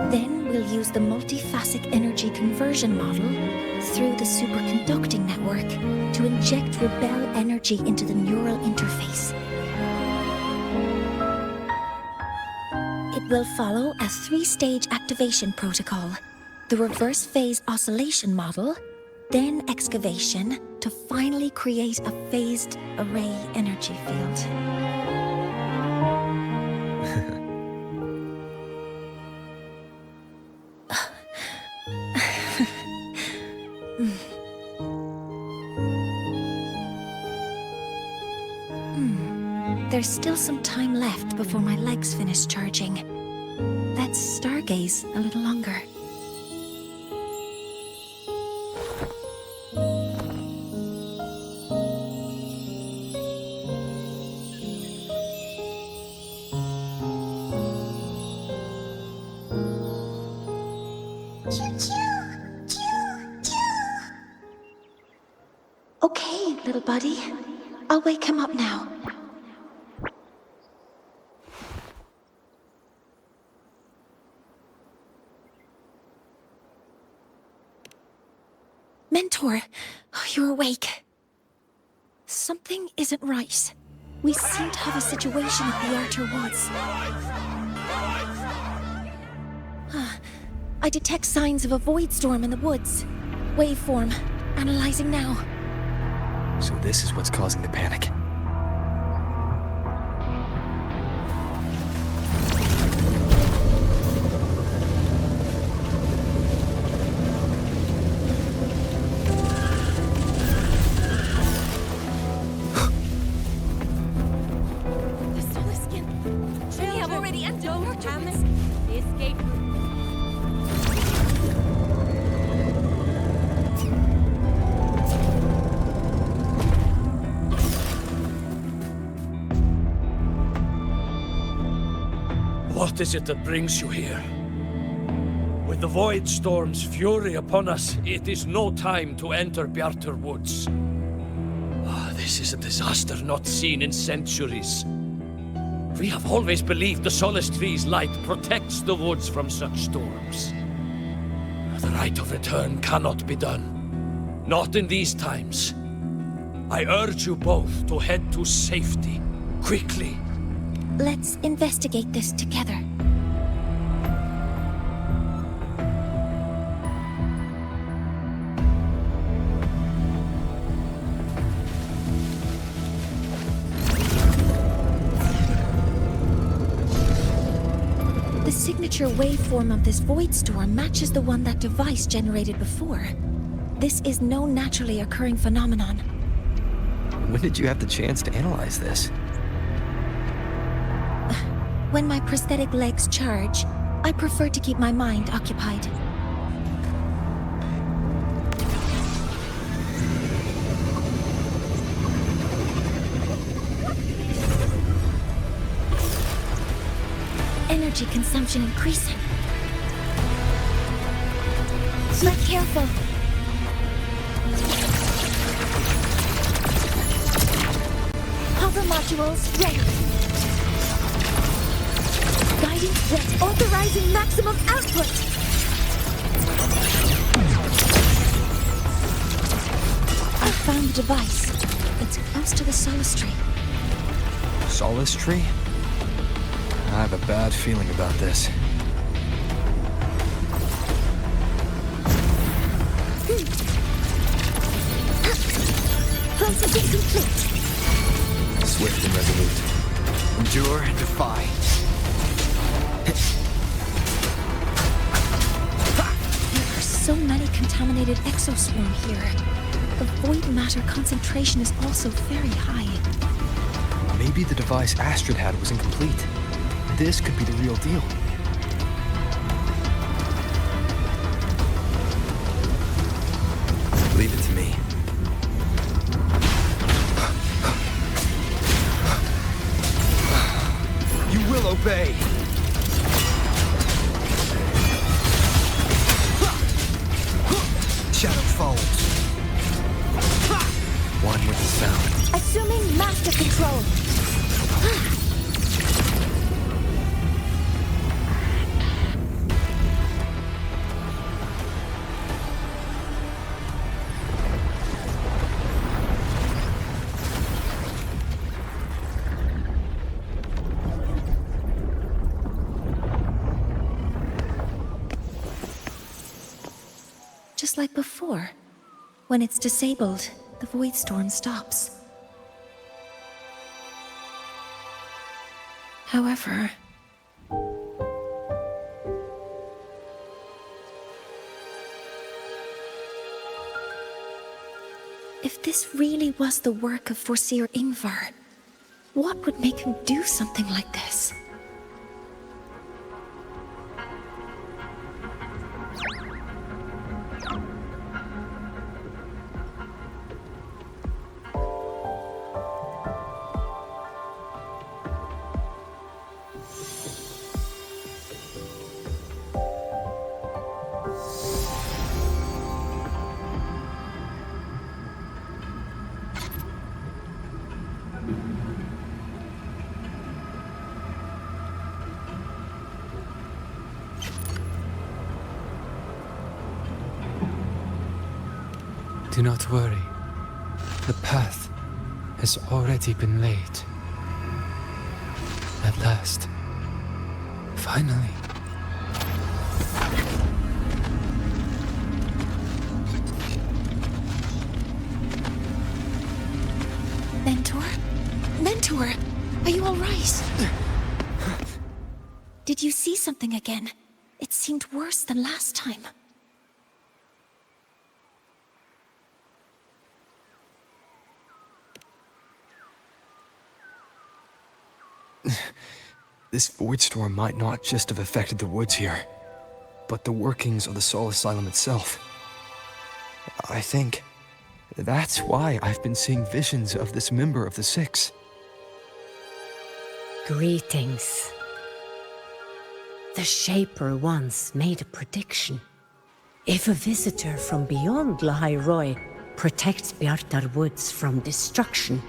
Then we'll use the multiphasic energy conversion model through the superconducting network to inject rebel energy into the neural interface. It will follow a 3-stage activation protocol. The reverse phase oscillation model, then excavation to finally create a phased array energy field. There's still some time left before my legs finish charging. Let's stargaze a little longer. Okay, little buddy. I'll wake him up now. Mentor, you're awake. Something isn't right. We seem to have a situation at the Outer Woods. I detect signs of a void storm in the woods. Waveform. Analyzing now. So this is what's causing the panic. What is it that brings you here? With the Void Storm's fury upon us, it is no time to enter Bjartur Woods. This is a disaster not seen in centuries. We have always believed the Solace Tree's light protects the woods from such storms. The rite of return cannot be done. Not in these times. I urge you both to head to safety, quickly. Let's investigate this together. The signature waveform of this void storm matches the one that device generated before. This is no naturally occurring phenomenon. When did you have the chance to analyze this? When my prosthetic legs charge, I prefer to keep my mind occupied. energy consumption increasing. Be careful. Hover modules ready. Guiding threat authorizing maximum output. I found the device. It's close to the Solace Tree. Solace Tree? I have a bad feeling about this. Processing complete. Swift and resolute. Endure and defy. There are so many contaminated exoswarm here. The void matter concentration is also very high. Maybe the device Astrid had was incomplete. This could be the real deal. Leave it to me. You will obey! Shadow folds. One with the sound. Assuming master control. Just like before. When it's disabled, the void storm stops. However, if this really was the work of Foreseer Ingvar, what would make him do something like this? Do not worry. The path has already been laid. At last. Finally. Mentor? Mentor! Are you alright? Did you see something again? It seemed worse than last time. This void storm might not just have affected the woods here, but the workings of the Soul Asylum itself. I think that's why I've been seeing visions of this member of the Six. Greetings. The Shaper once made a prediction. If a visitor from beyond Lahai protects Bjartar Woods from destruction,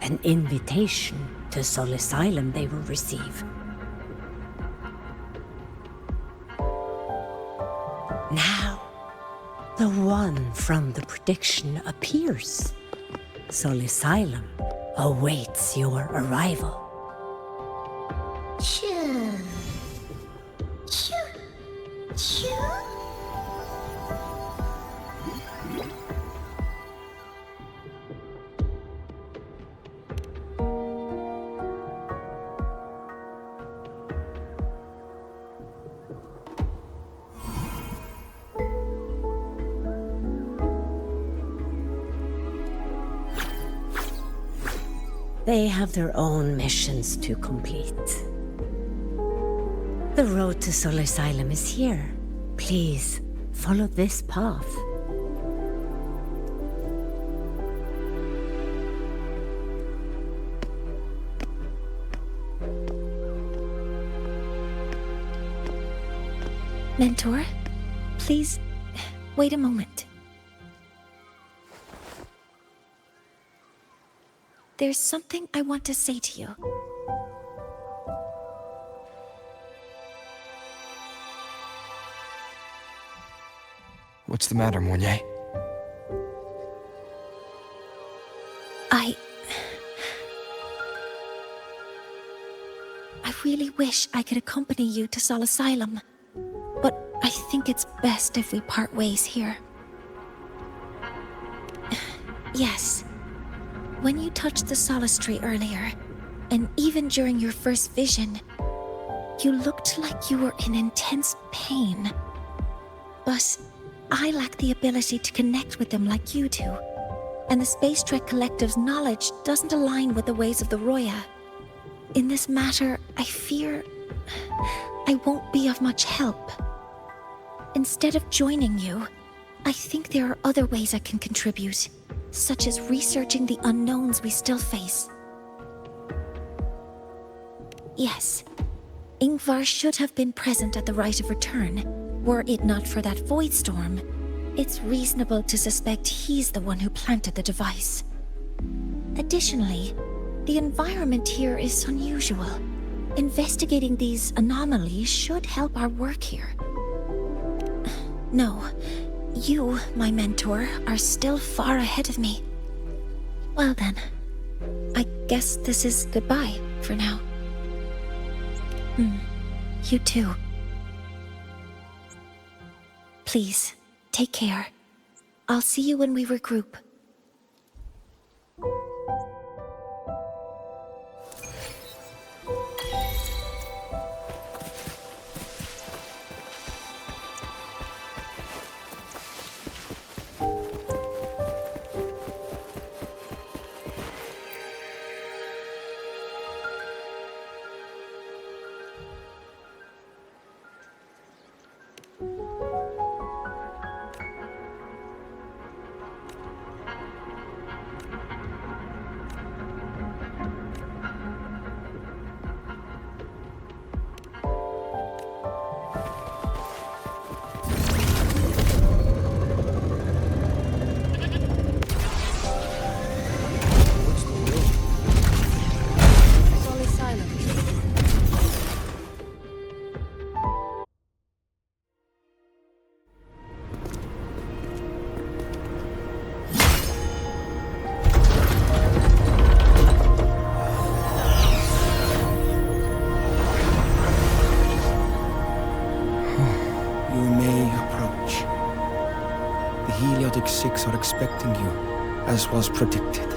an invitation to Soul Asylum they will receive. Now, the one from the prediction appears. Soul Asylum awaits your arrival. Choo. Choo. Choo. They have their own missions to complete. The road to Soul Asylum is here. Please, follow this path. Mentor, please wait a moment. There's something I want to say to you. What's the matter, Mounier? I really wish I could accompany you to Sol Asylum, but I think it's best if we part ways here. Yes, when you touched the Solace Tree earlier, and even during your first vision, you looked like you were in intense pain. But I lack the ability to connect with them like you do, and the Space Trek Collective's knowledge doesn't align with the ways of the Roya. In this matter, I fear I won't be of much help. Instead of joining you, I think there are other ways I can contribute, such as researching the unknowns we still face. Yes, Ingvar should have been present at the Rite of Return. Were it not for that void storm, it's reasonable to suspect he's the one who planted the device. Additionally, the environment here is unusual. Investigating these anomalies should help our work here. No, you, my mentor, are still far ahead of me. Well then, I guess this is goodbye for now. You too. Please, take care. I'll see you when we regroup. Six are expecting you, as was predicted.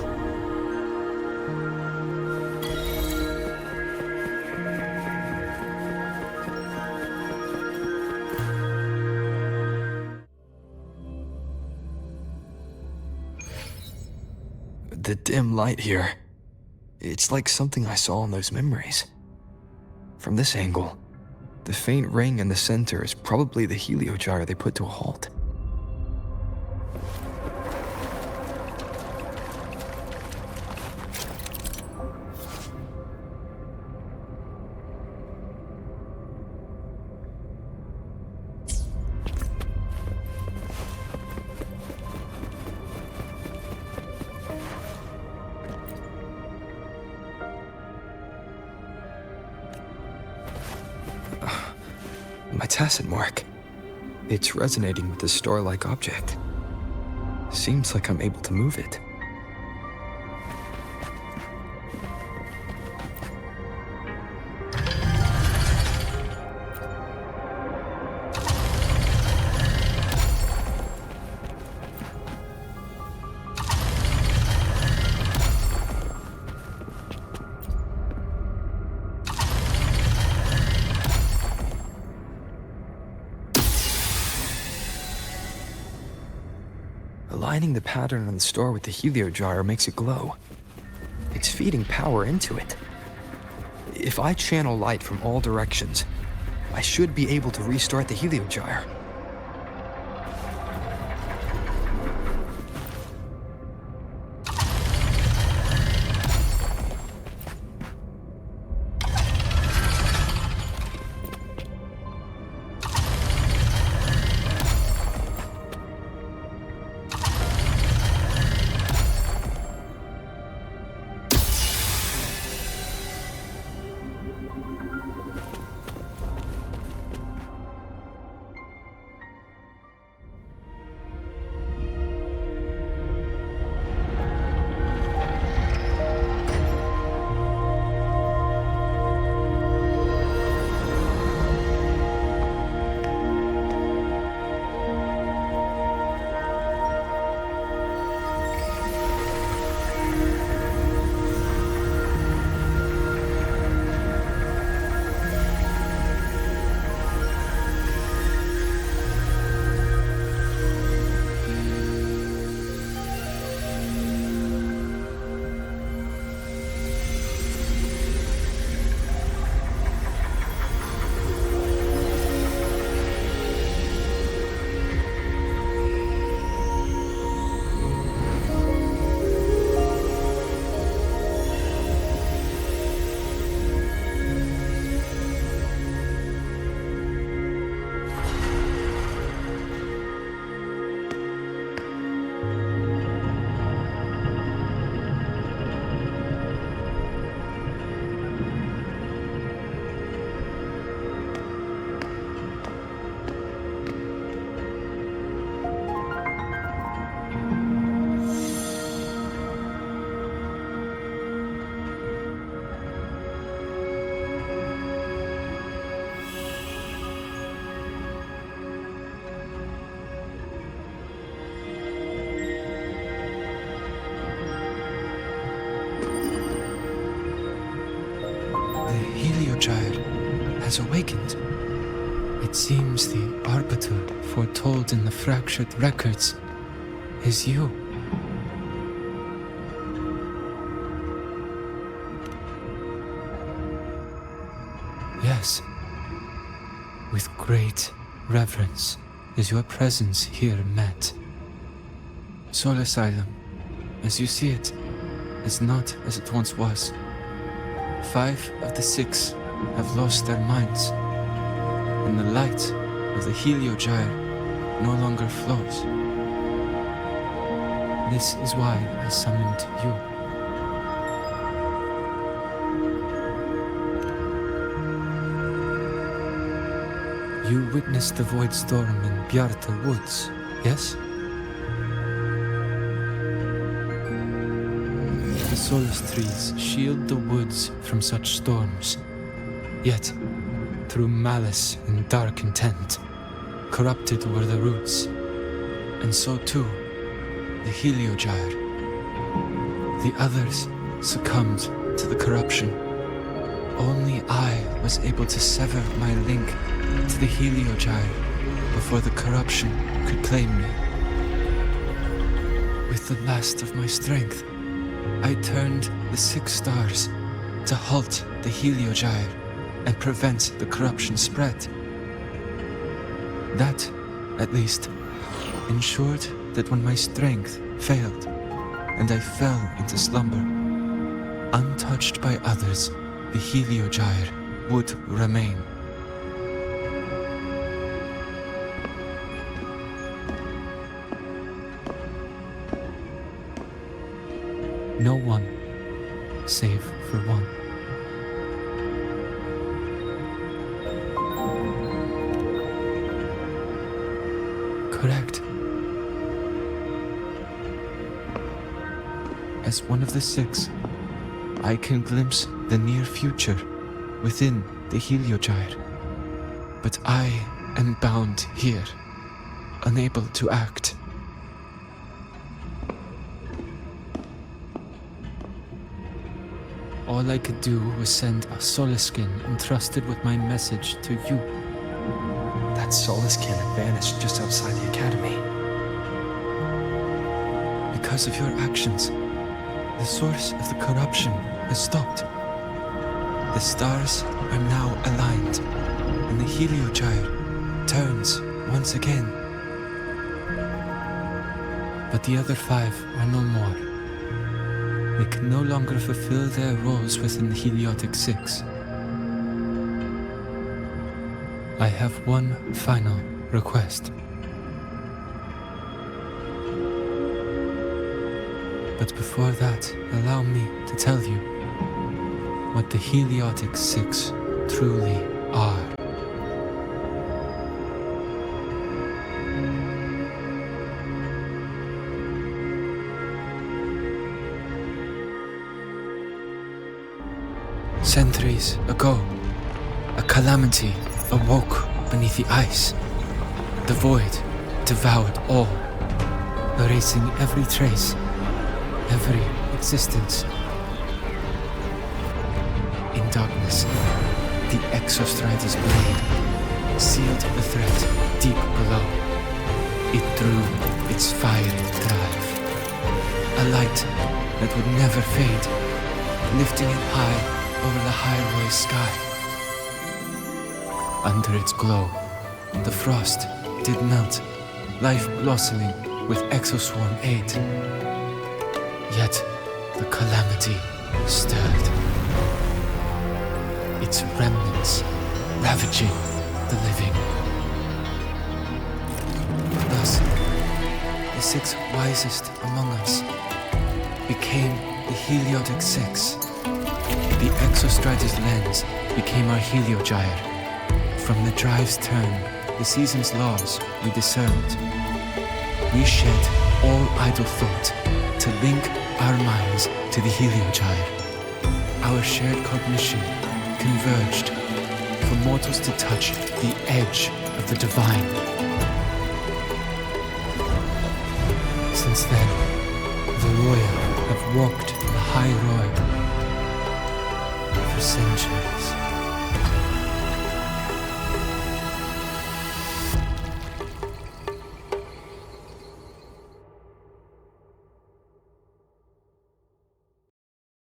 The dim light here. It's like something I saw in those memories. From this angle, the faint ring in the center is probably the heliogyre they put to a halt. My tacit mark. It's resonating with the star-like object. Seems like I'm able to move it. Aligning the pattern on the star with the heliogyre makes it glow. It's feeding power into it. If I channel light from all directions, I should be able to restart the heliogyre. Heliogyre has awakened. It seems the arbiter foretold in the fractured records is you. Yes. With great reverence is your presence here met. Soul Asylum, as you see it, is not as it once was. 5 of the 6 have lost their minds, and the light of the Heliogyre no longer flows. This is why I summoned you. You witnessed the Void Storm in Bjarta Woods, yes? The Solace trees shield the woods from such storms. Yet, through malice and dark intent, corrupted were the roots. And so too, the Heliogyre. The others succumbed to the corruption. Only I was able to sever my link to the Heliogyre before the corruption could claim me. With the last of my strength, I turned the 6 stars to halt the Heliogyre and prevent the corruption spread. That, at least, ensured that when my strength failed and I fell into slumber, untouched by others, the Heliogyre would remain. No one, save for one. Correct. As one of the 6, I can glimpse the near future within the Heliogyre. But I am bound here, unable to act. All I could do was send a Solaskin entrusted with my message to you. That Solaskin vanished just outside the academy. Because of your actions, the source of the corruption has stopped. The stars are now aligned, and the Heliogyre turns once again. But the other 5 are no more. They can no longer fulfill their roles within the Heliotic 6. I have one final request. But before that, allow me to tell you what the Heliotic 6 truly are. Centuries ago, a calamity awoke beneath the ice. The void devoured all, erasing every trace, every existence. In darkness, the Exostrider's blade sealed the threat deep below. It drew its fiery drive, a light that would never fade, lifting it high over the Hyrule sky. Under its glow, the frost did melt, life blossoming with Exoswarm aid. Yet, the calamity stirred, its remnants ravaging the living. Thus, the 6 wisest among us became the Heliotic 6. The Exostrider's lens became our Heliogyre. From the drive's turn, the season's laws we discerned. We shed all idle thought to link our minds to the Heliogyre. Our shared cognition converged for mortals to touch the edge of the divine. Since then, the Roya have walked the high road for centuries.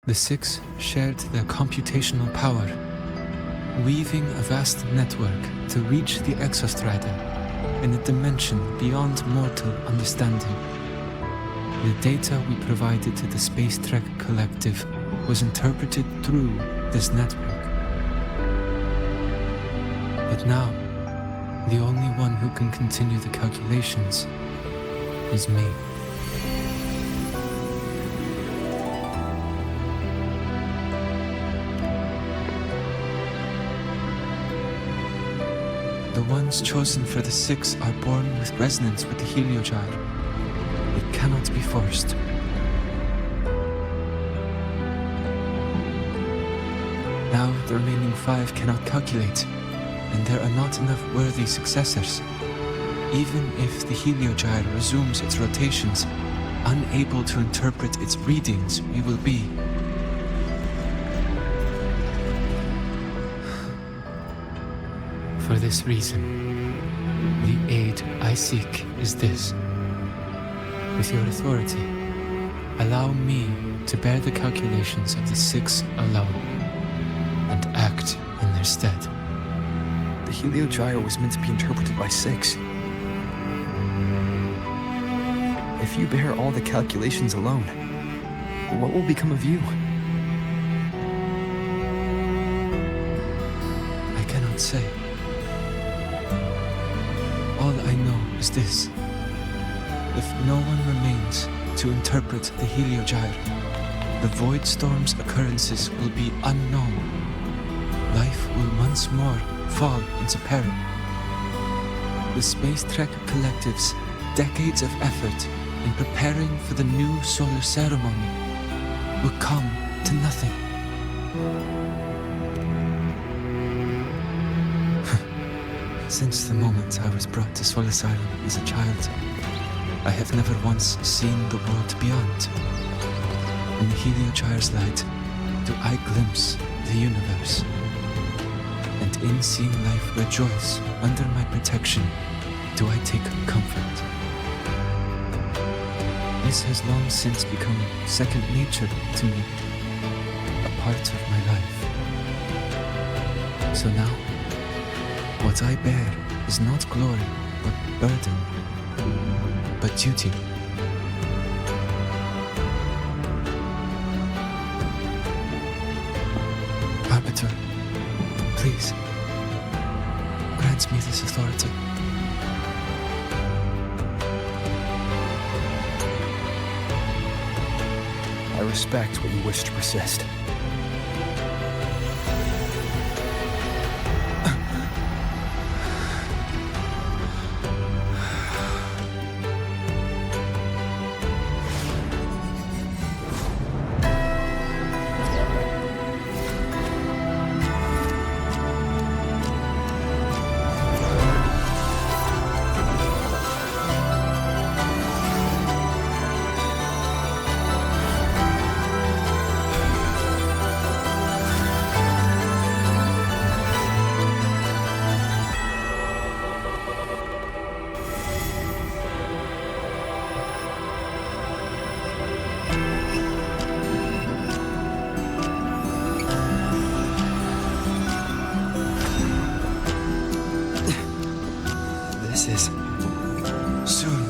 The six shared their computational power, weaving a vast network to reach the Exostrider in a dimension beyond mortal understanding. The data we provided to the Space Trek Collective was interpreted through this network. But now, the only one who can continue the calculations is me. The ones chosen for the six are born with resonance with the Heliogyre. It cannot be forced. Now the remaining five cannot calculate, and there are not enough worthy successors. Even if the Heliogyre resumes its rotations, unable to interpret its readings, we will be. For this reason, the aid I seek is this. With your authority, allow me to bear the calculations of the six alone, and act in their stead. The Heliogyre was meant to be interpreted by six. If you bear all the calculations alone, what will become of you? I cannot say. All I know is this. If no one remains to interpret the Heliogyre, the Void Storm's occurrences will be unknown. Life will once more fall into peril. The Space Trek Collective's decades of effort in preparing for the new solar ceremony will come to nothing. Since the moment I was brought to Sol Asylum as a child, I have never once seen the world beyond. In the Heliogyre's light, do I glimpse the universe. And in seeing life rejoice under my protection, do I take comfort. This has long since become second nature to me, a part of my life. So now, what I bear is not glory or burden, but duty. Arbiter, please, grant me this authority. I respect what you wish to persist. Soon,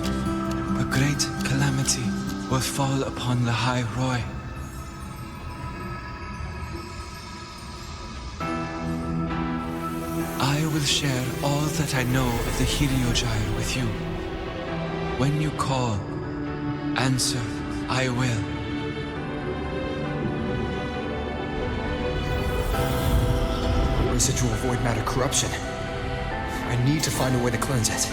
a great calamity will fall upon the High Roy. I will share all that I know of the Heliogyre with you. When you call, answer, I will. Residual void matter corruption. I need to find a way to cleanse it.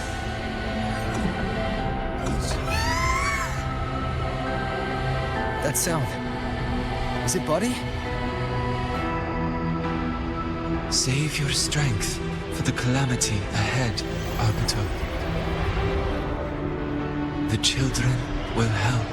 That sound. Is it Buddy? Save your strength for the calamity ahead, Arbiter. The children will help.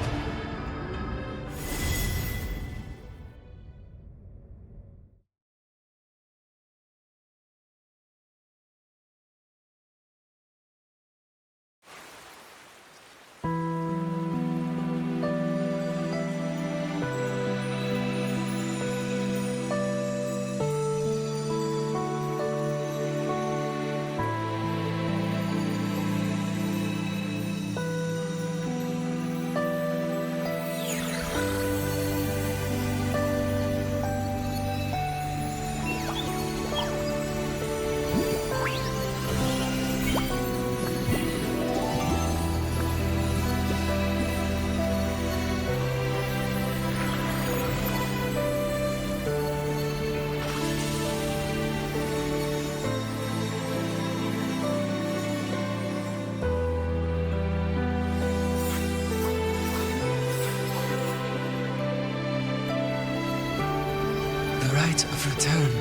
rite of return.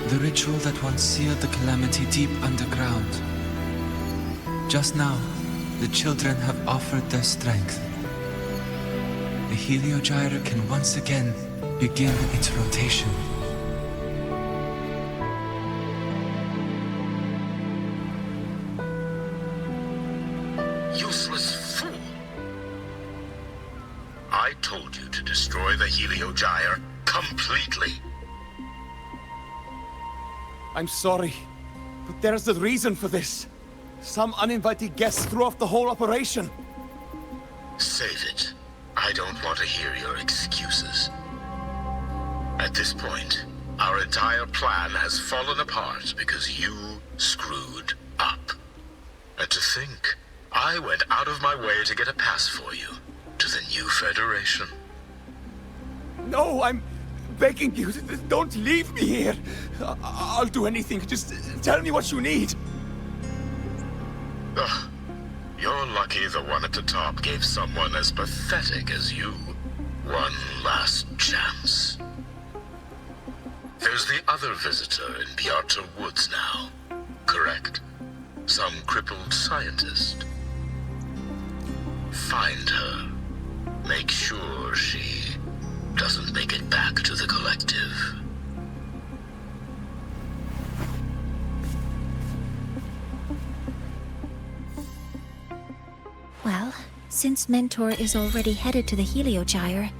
The ritual that once sealed the calamity deep underground. Just now, the children have offered their strength. The Heliogyre can once again begin its rotation. Useless fool! I told you to destroy the Heliogyre completely. I'm sorry, but there's a reason for this. Some uninvited guests threw off the whole operation. Save it. I don't want to hear your excuses. At this point, our entire plan has fallen apart because you screwed up. And to think, I went out of my way to get a pass for you to the new Federation. No, I'm begging you, don't leave me here. I'll do anything, just tell me what you need. Ugh. You're lucky the one at the top gave someone as pathetic as you one last chance. There's the other visitor in Bjarta Woods now, correct? Some crippled scientist. Find her. Make sure she doesn't make it back to the collective. Well, since Mentor is already headed to the Heliogyre,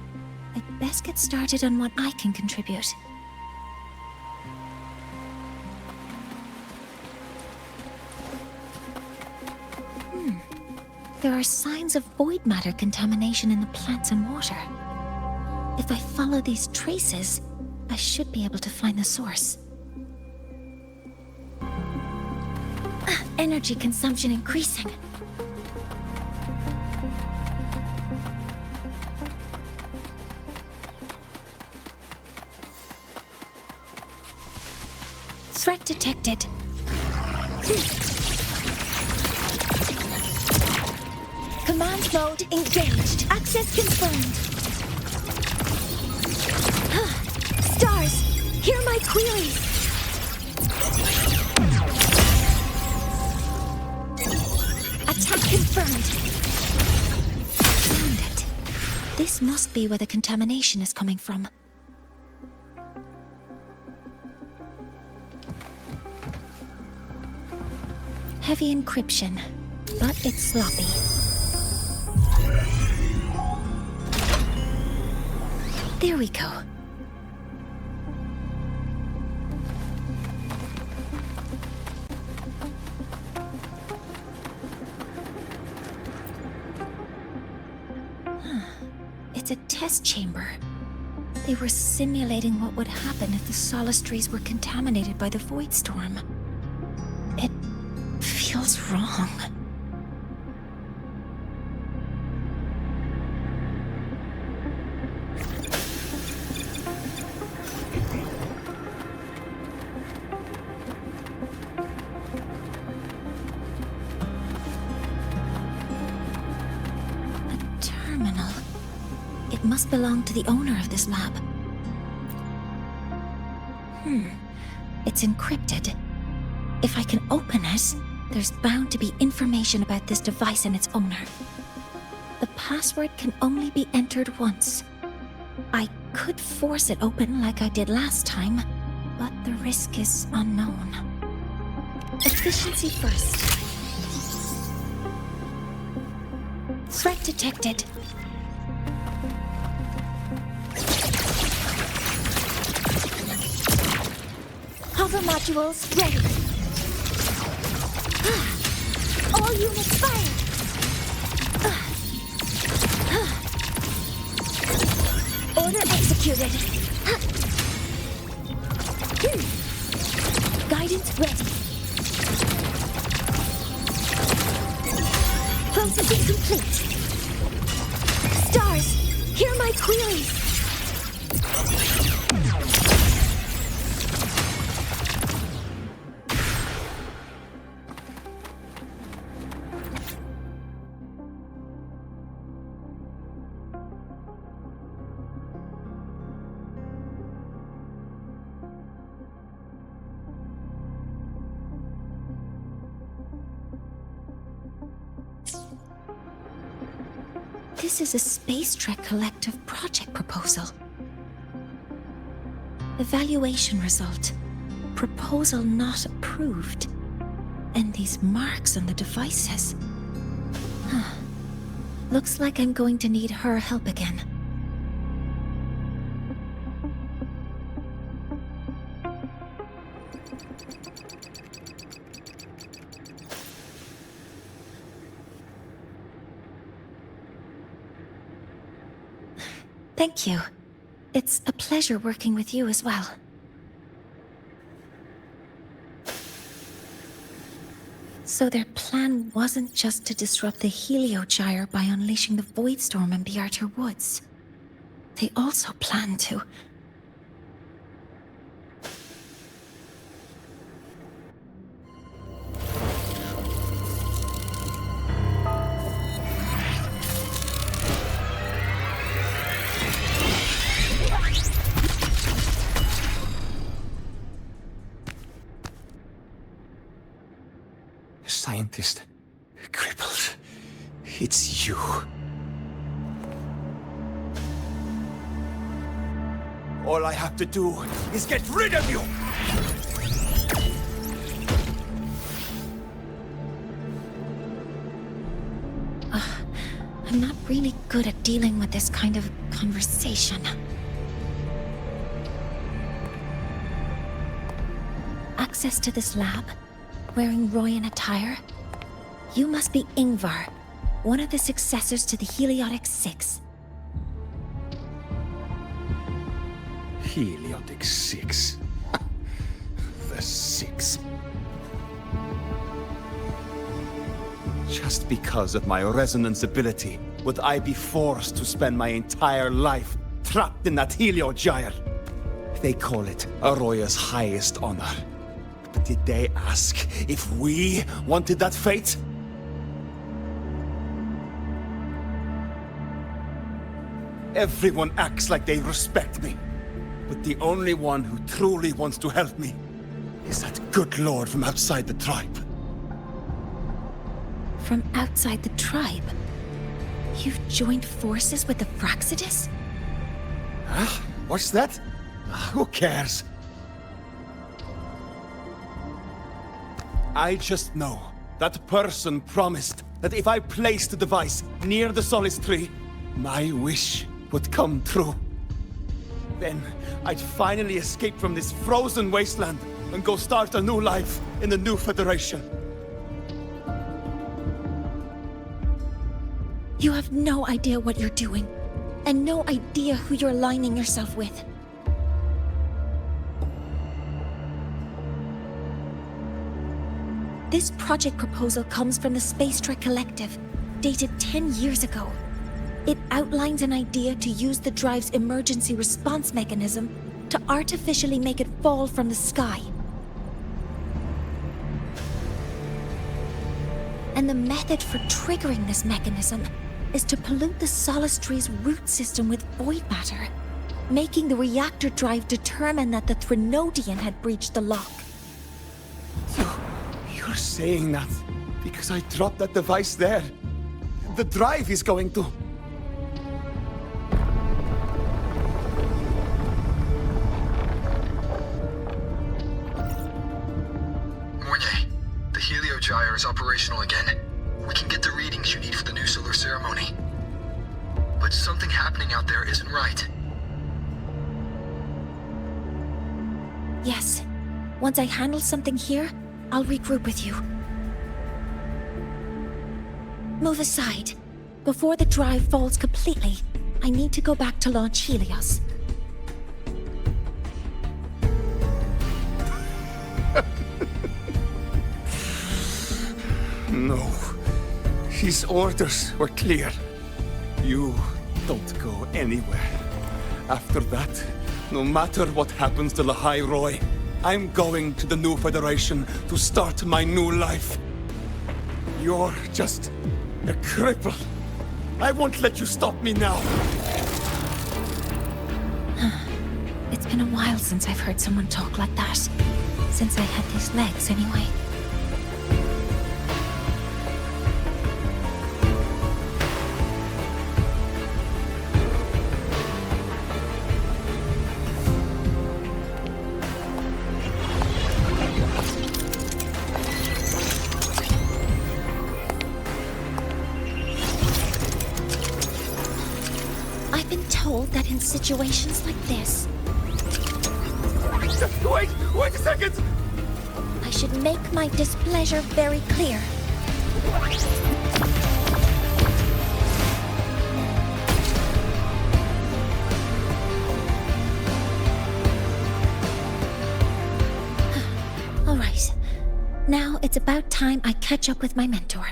I'd best get started on what I can contribute. There are signs of void matter contamination in the plants and water. If I follow these traces, I should be able to find the source. Energy consumption increasing. Threat detected. Command mode engaged. Access confirmed. Stars, hear my queries. Attack confirmed. Found it. This must be where the contamination is coming from. Heavy encryption, but it's sloppy. There we go. It's a test chamber. They were simulating what would happen if the Solace trees were contaminated by the Void Storm. It feels wrong. It must belong to the owner of this lab. It's encrypted. If I can open it, there's bound to be information about this device and its owner. The password can only be entered once. I could force it open like I did last time, but the risk is unknown. Efficiency first. Threat detected. Hover modules ready. All units fired. Order executed. Guidance ready. Processing complete. Stars, hear my queries. This is a Space Trek Collective project proposal. Evaluation result. Proposal not approved. And these marks on the devices. Looks like I'm going to need her help again. Thank you. It's a pleasure working with you as well. So their plan wasn't just to disrupt the Heliogyre by unleashing the Void Storm in the Arthur Woods. They also planned to... Scientist. Crippled. It's you. All I have to do is get rid of you! I'm not really good at dealing with this kind of conversation. Access to this lab? Wearing Royan attire? You must be Ingvar, one of the successors to the Heliotic Six. Heliotic Six. The Six. Just because of my resonance ability, would I be forced to spend my entire life trapped in that Heliogyre? They call it Aroya's highest honor. But did they ask if we wanted that fate? Everyone acts like they respect me. But the only one who truly wants to help me is that good lord from outside the tribe. From outside the tribe? You've joined forces with the Fraxidus? Huh? What's that? Who cares? I just know that person promised that if I placed the device near the Solace Tree, my wish would come true. Then I'd finally escape from this frozen wasteland and go start a new life in the new Federation. You have no idea what you're doing, and no idea who you're aligning yourself with. This project proposal comes from the Space Trek Collective, dated 10 years ago. It outlines an idea to use the drive's emergency response mechanism to artificially make it fall from the sky. And the method for triggering this mechanism is to pollute the Solace Tree's root system with void matter, making the reactor drive determine that the Threnodian had breached the lock. You're saying that because I dropped that device there. The drive is going to... Mornier, the Heliogyre is operational again. We can get the readings you need for the new solar ceremony. But something happening out there isn't right. Yes. Once I handle something here, I'll regroup with you. Move aside. Before the drive falls completely, I need to go back to launch Helios. No. His orders were clear. You don't go anywhere. After that, no matter what happens to Lahai Roy, I'm going to the new Federation to start my new life. You're just a cripple. I won't let you stop me now. It's been a while since I've heard someone talk like that. Since I had these legs, anyway. situations like this. Wait a second! I should make my displeasure very clear. All right. Now it's about time I catch up with my mentor.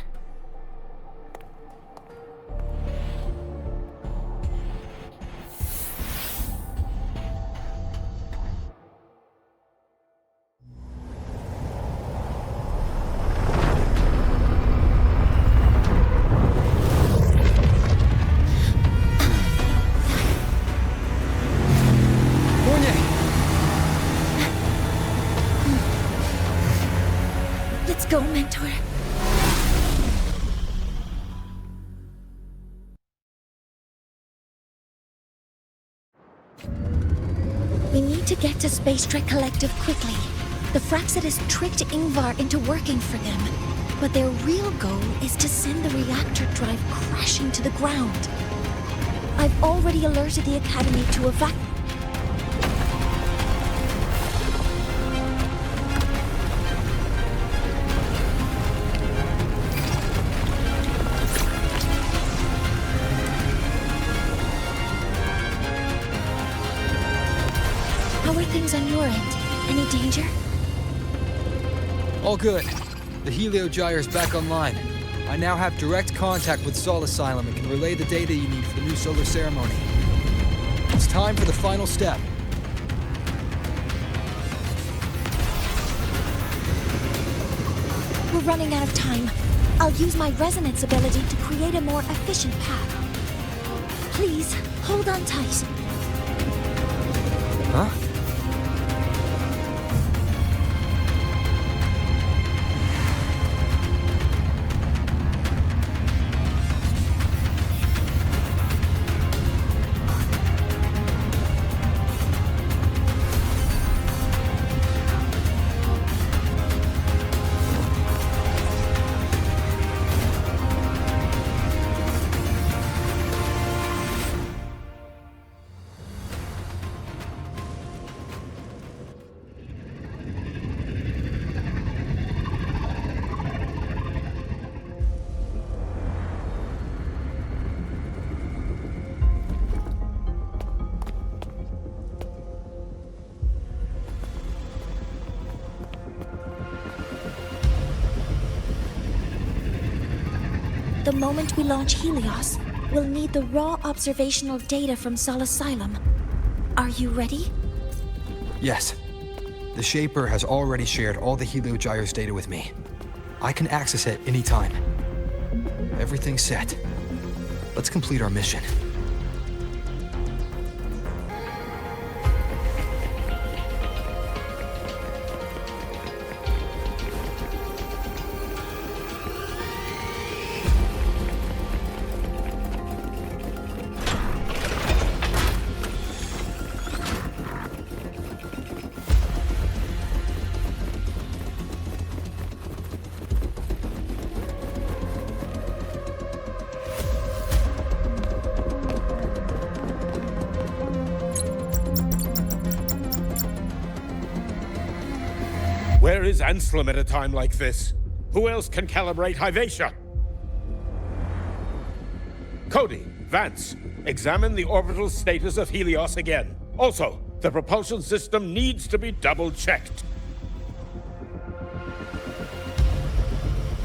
Let's go, mentor. We need to get to Space Trek Collective quickly. The Fraxidus tricked Ingvar into working for them, but their real goal is to send the reactor drive crashing to the ground. I've already alerted the Academy to evacuate. How are things on your end? Any danger? All good. The Heliogyre's back online. I now have direct contact with Sol Asylum and can relay the data you need for the new solar ceremony. It's time for the final step. We're running out of time. I'll use my resonance ability to create a more efficient path. Please, hold on tight. Huh? The moment we launch Helios, we'll need the raw observational data from Sol Asylum. Are you ready? Yes. The Shaper has already shared all the Heliogyre's data with me. I can access it anytime. Everything's set. Let's complete our mission. Where is Anselm at a time like this? Who else can calibrate Hyvatia? Cody, Vance, examine the orbital status of Helios again. Also, the propulsion system needs to be double-checked.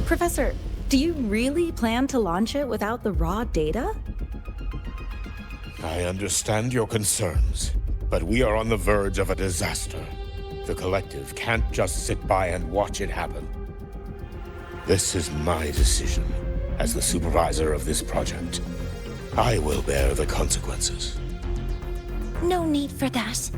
Professor, do you really plan to launch it without the raw data? I understand your concerns, but we are on the verge of a disaster. The Collective can't just sit by and watch it happen. This is my decision as the supervisor of this project. I will bear the consequences. No need for that.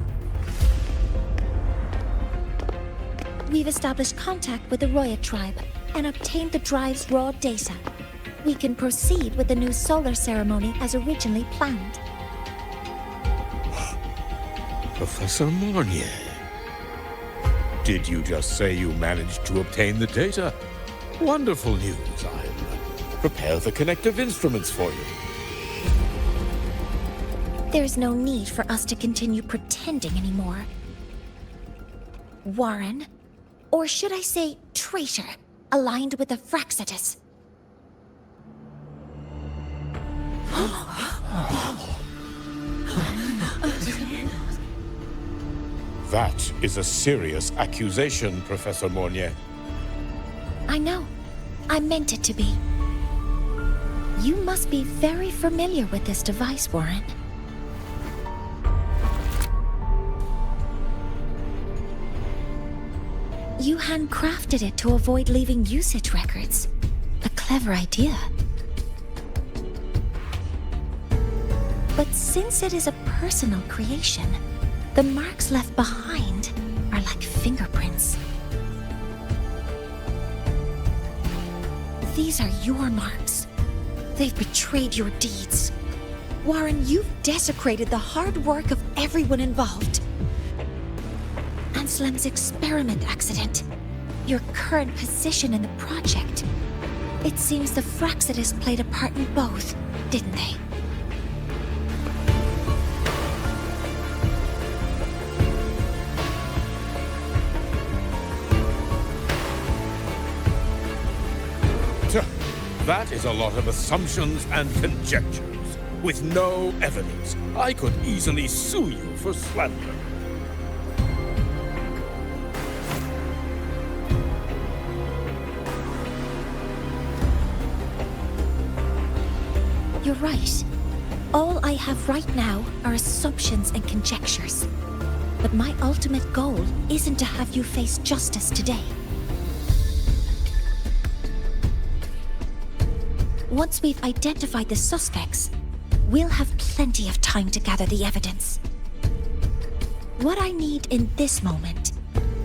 We've established contact with the Roya tribe and obtained the drive's raw data. We can proceed with the new solar ceremony as originally planned. Professor Mornier. Did you just say you managed to obtain the data? Wonderful news. I'll prepare the connective instruments for you. There's no need for us to continue pretending anymore. Warren, or should I say traitor, aligned with the Fraxitus. That is a serious accusation, Professor Mornier. I know. I meant it to be. You must be very familiar with this device, Warren. You handcrafted it to avoid leaving usage records. A clever idea. But since it is a personal creation, the marks left behind are like fingerprints. These are your marks. They've betrayed your deeds. Warren, you've desecrated the hard work of everyone involved. Anselm's experiment accident, your current position in the project. It seems the Fraxitus played a part in both, didn't they? That is a lot of assumptions and conjectures, with no evidence. I could easily sue you for slander. You're right. All I have right now are assumptions and conjectures. But my ultimate goal isn't to have you face justice today. Once we've identified the suspects, we'll have plenty of time to gather the evidence. What I need in this moment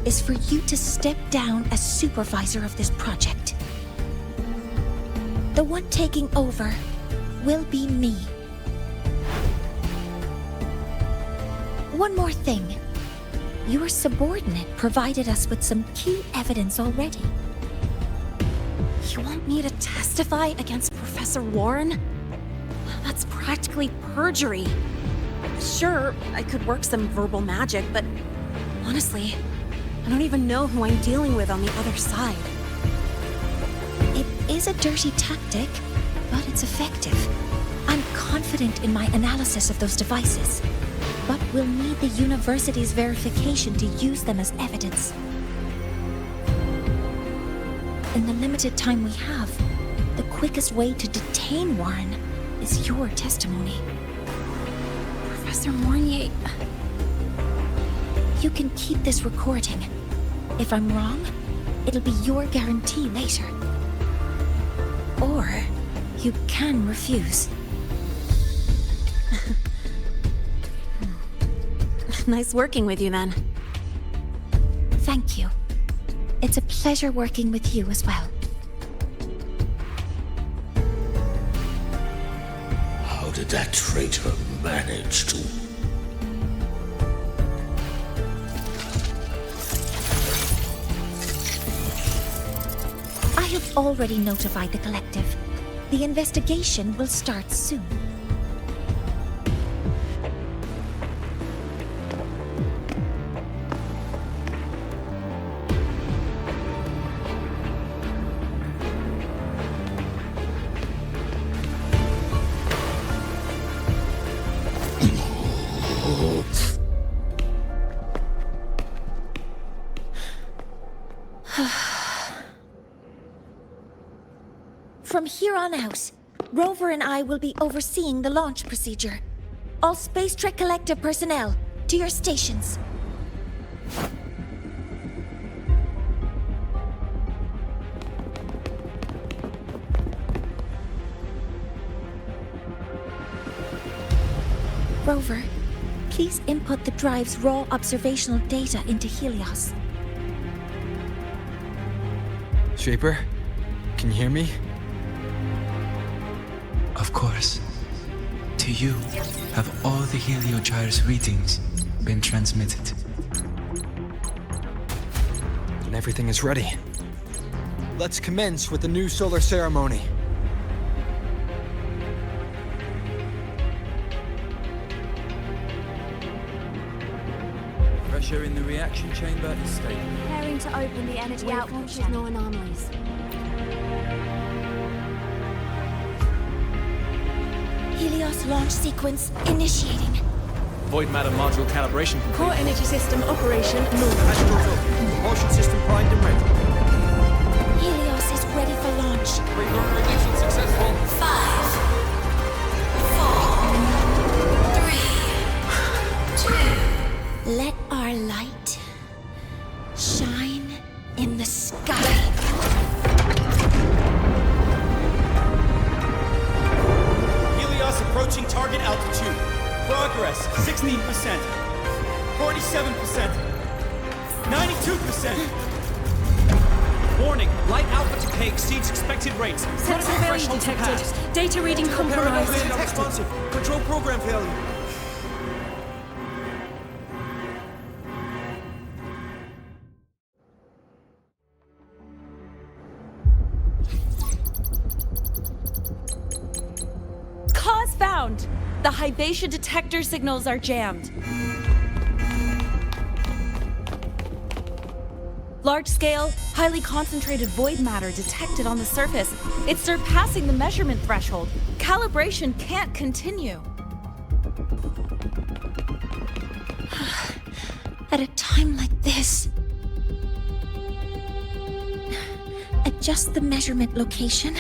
is for you to step down as supervisor of this project. The one taking over will be me. One more thing. Your subordinate provided us with some key evidence already. You want me to testify against Professor Warren? That's practically perjury. Sure, I could work some verbal magic, but honestly, I don't even know who I'm dealing with on the other side. It is a dirty tactic, but it's effective. I'm confident in my analysis of those devices, but we'll need the university's verification to use them as evidence. In the limited time we have, the quickest way to detain Warren is your testimony. Professor Mornier... You can keep this recording. If I'm wrong, it'll be your guarantee later. Or you can refuse. Nice working with you, then. Thank you. It's a pleasure working with you as well. How did that traitor manage to... I have already notified the collective. The investigation will start soon. From here on out, Rover and I will be overseeing the launch procedure. All Space Trek Collective personnel, to your stations. Rover, please input the drive's raw observational data into Helios. Shaper, can you hear me? Of course. To you, have all the Heliogyre's readings been transmitted? And everything is ready. Let's commence with the new solar ceremony. temperature in the reaction chamber is stable. Preparing to open the energy output channel. No anomalies. Helios launch sequence initiating. Void matter module calibration complete. Core energy system operation normal. Manuals open. Propulsion system primed and ready. Helios is ready for launch. Remote release successful. 5, 4, 3, 2. Let our light shine in the sky. Helios approaching target altitude. Progress 16%, 47%, 92%. Warning, light output decay exceeds expected rates. Sensor failure detected. Data reading compromised. Responsive. Control program failure. Cause found! The Hypatia detector signals are jammed. Large-scale, highly concentrated void matter detected on the surface. It's surpassing the measurement threshold. Calibration can't continue. At a time like this, adjust the measurement location.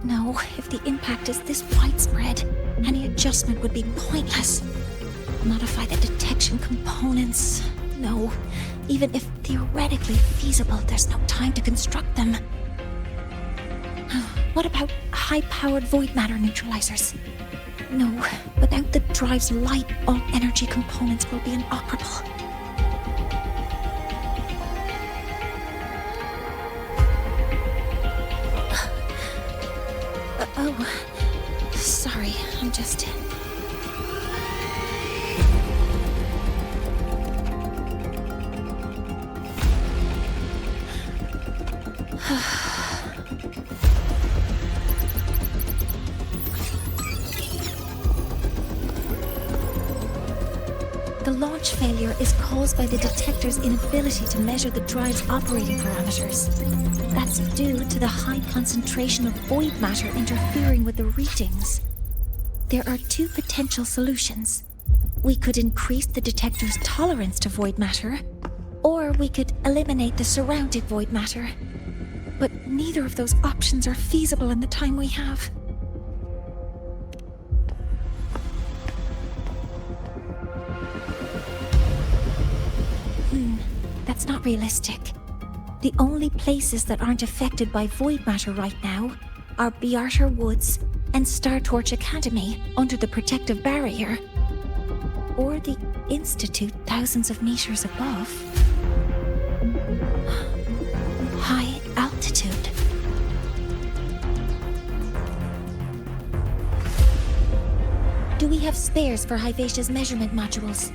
No, if the impact is this widespread, any adjustment would be pointless. Modify the detection components. No, even if theoretically feasible, there's no time to construct them. What about high-powered void matter neutralizers? No, without the drive's light, all energy components will be inoperable. Oh, sorry, I'm just... The launch failure is caused by the detector's inability to measure the drive's operating parameters. That's due to the high concentration of void matter interfering with the readings. There are two potential solutions. We could increase the detector's tolerance to void matter, or we could eliminate the surrounding void matter. But neither of those options are feasible in the time we have. That's not realistic. The only places that aren't affected by void matter right now are Bearter Woods and Startorch Academy under the protective barrier. Or the Institute thousands of meters above. High altitude. Do we have spares for Hypatia's measurement modules?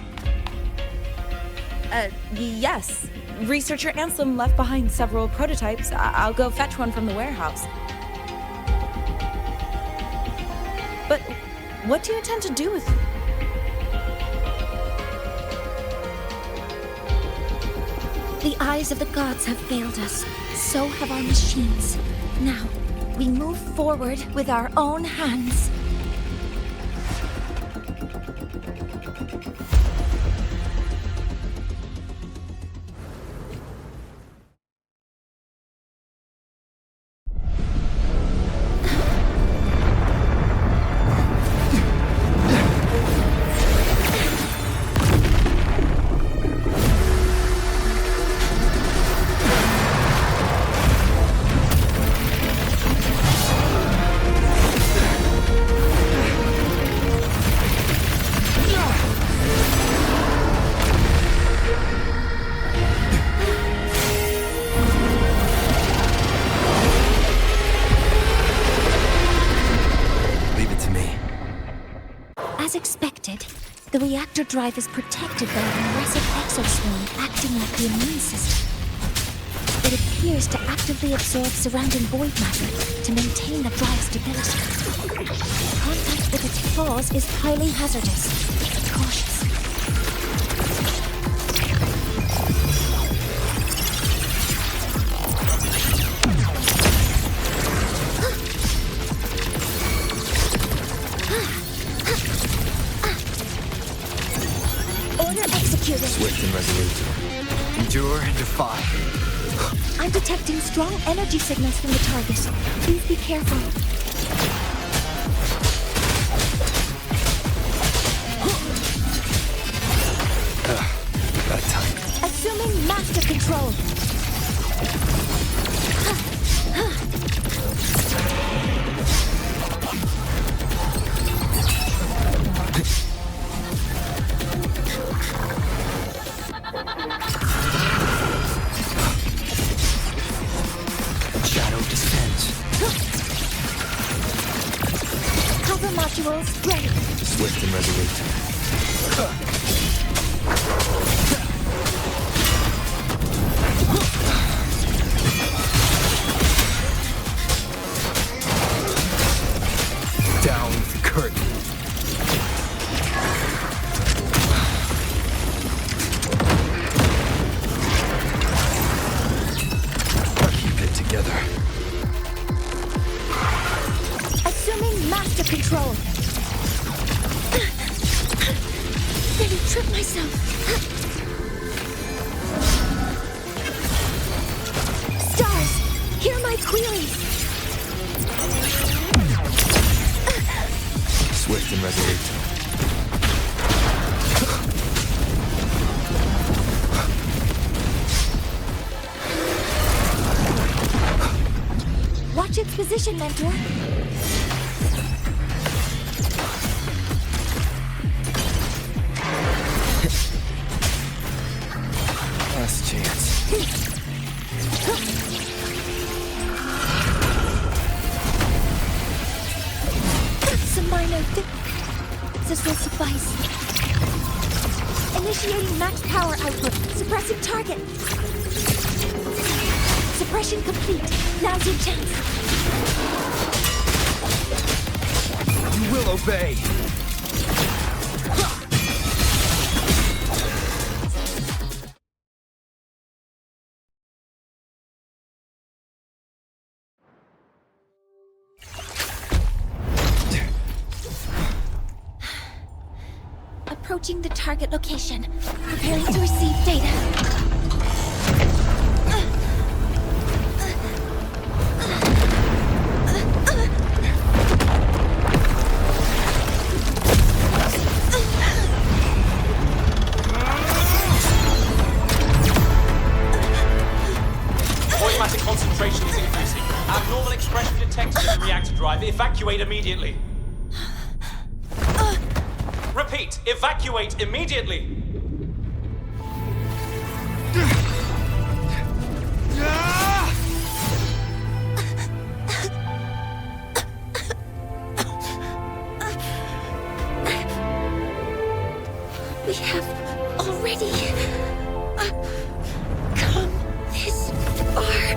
Yes. Researcher Anselm left behind several prototypes. I'll go fetch one from the warehouse. But what do you intend to do with them? The eyes of the gods have failed us. So have our machines. Now, we move forward with our own hands. As expected, the reactor drive is protected by a massive exoswarm acting like the immune system. It appears to actively absorb surrounding void matter to maintain the drive's stability. Contact with its claws is highly hazardous. Be cautious. and defy. I'm detecting strong energy signals from the target. Please be careful. That time. Assuming master control. Shadow descends. Cover modules ready. Swift and resolute. Down the curtain. Keep it together. Assuming master control. Nearly tripped myself. Stars, hear my queries. Swift and resolute. Watch its position, Mentor. Last chance. That's a minor This will suffice. Initiating max power output. Suppressing target. Suppression complete. Now's your chance. You will obey. Approaching the target location. Preparing to receive data. Voidmatic concentration is increasing. Abnormal expression detected in the reactor drive. Evacuate immediately. Repeat, evacuate immediately. We have already come this far.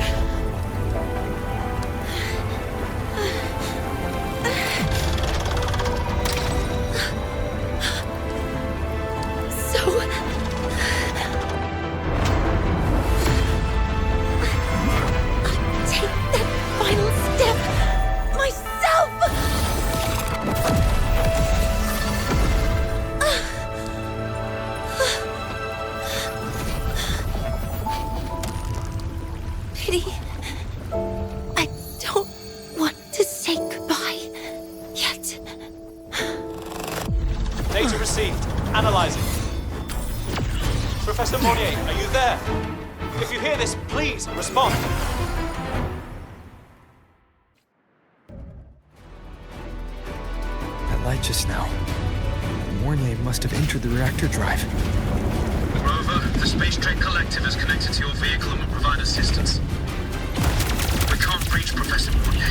I don't want to say goodbye yet. Data received. Analyzing. Professor Monnier, are you there? If you hear this, please respond. That light just now. Mornier must have entered the reactor drive. Rover, the Space Trek Collective is connected to your vehicle and will provide assistance. We can't reach Professor Monnier.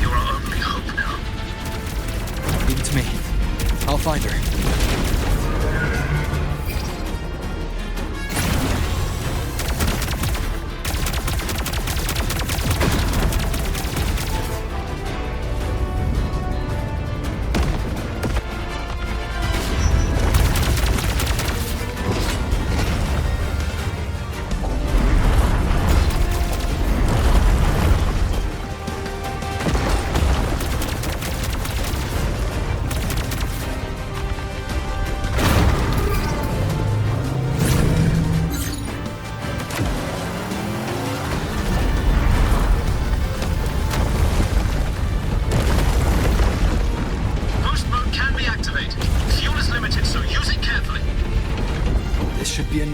You're our only hope now. Leave it to me. I'll find her.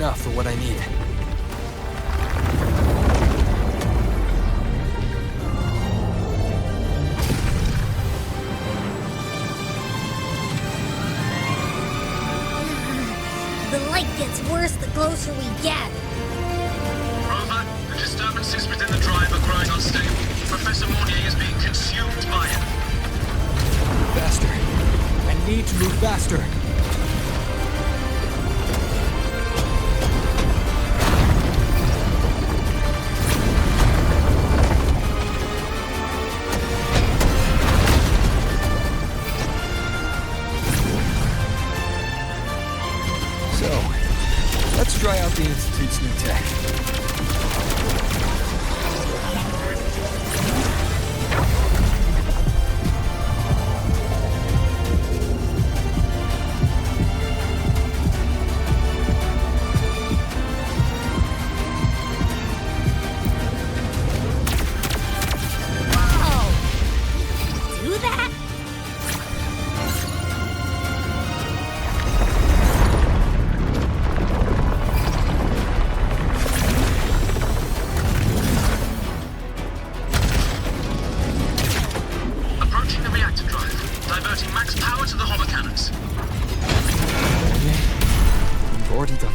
enough for what I need. The light gets worse the closer we get. Rover, the disturbances within the drive are growing unstable. Professor Mornier is being consumed by it. Faster. I need to move faster. So, let's try out the Institute's new tech.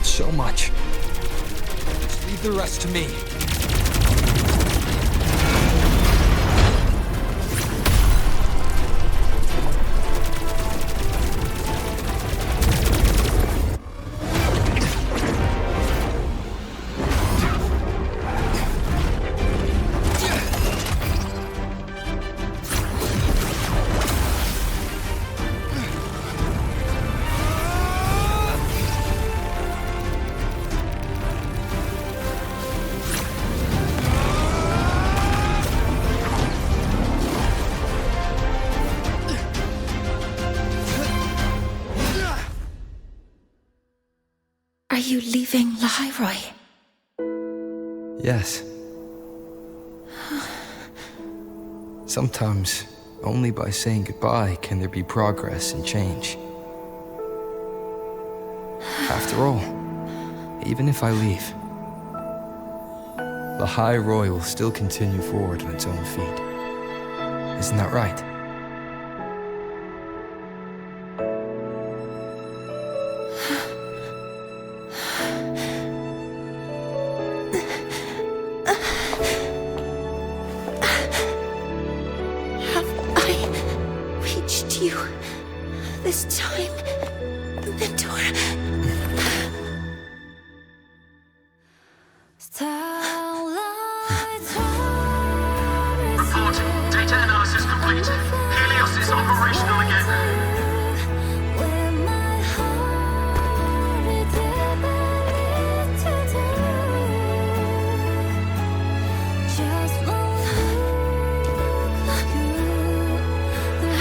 So much. Just leave the rest to me. Are you leaving Lahairoi? Yes. Sometimes, only by saying goodbye can there be progress and change. After all, even if I leave, Lahairoi will still continue forward on its own feet. Isn't that right? This time, Mentor. Reporting. Data analysis complete. Helios is operational again.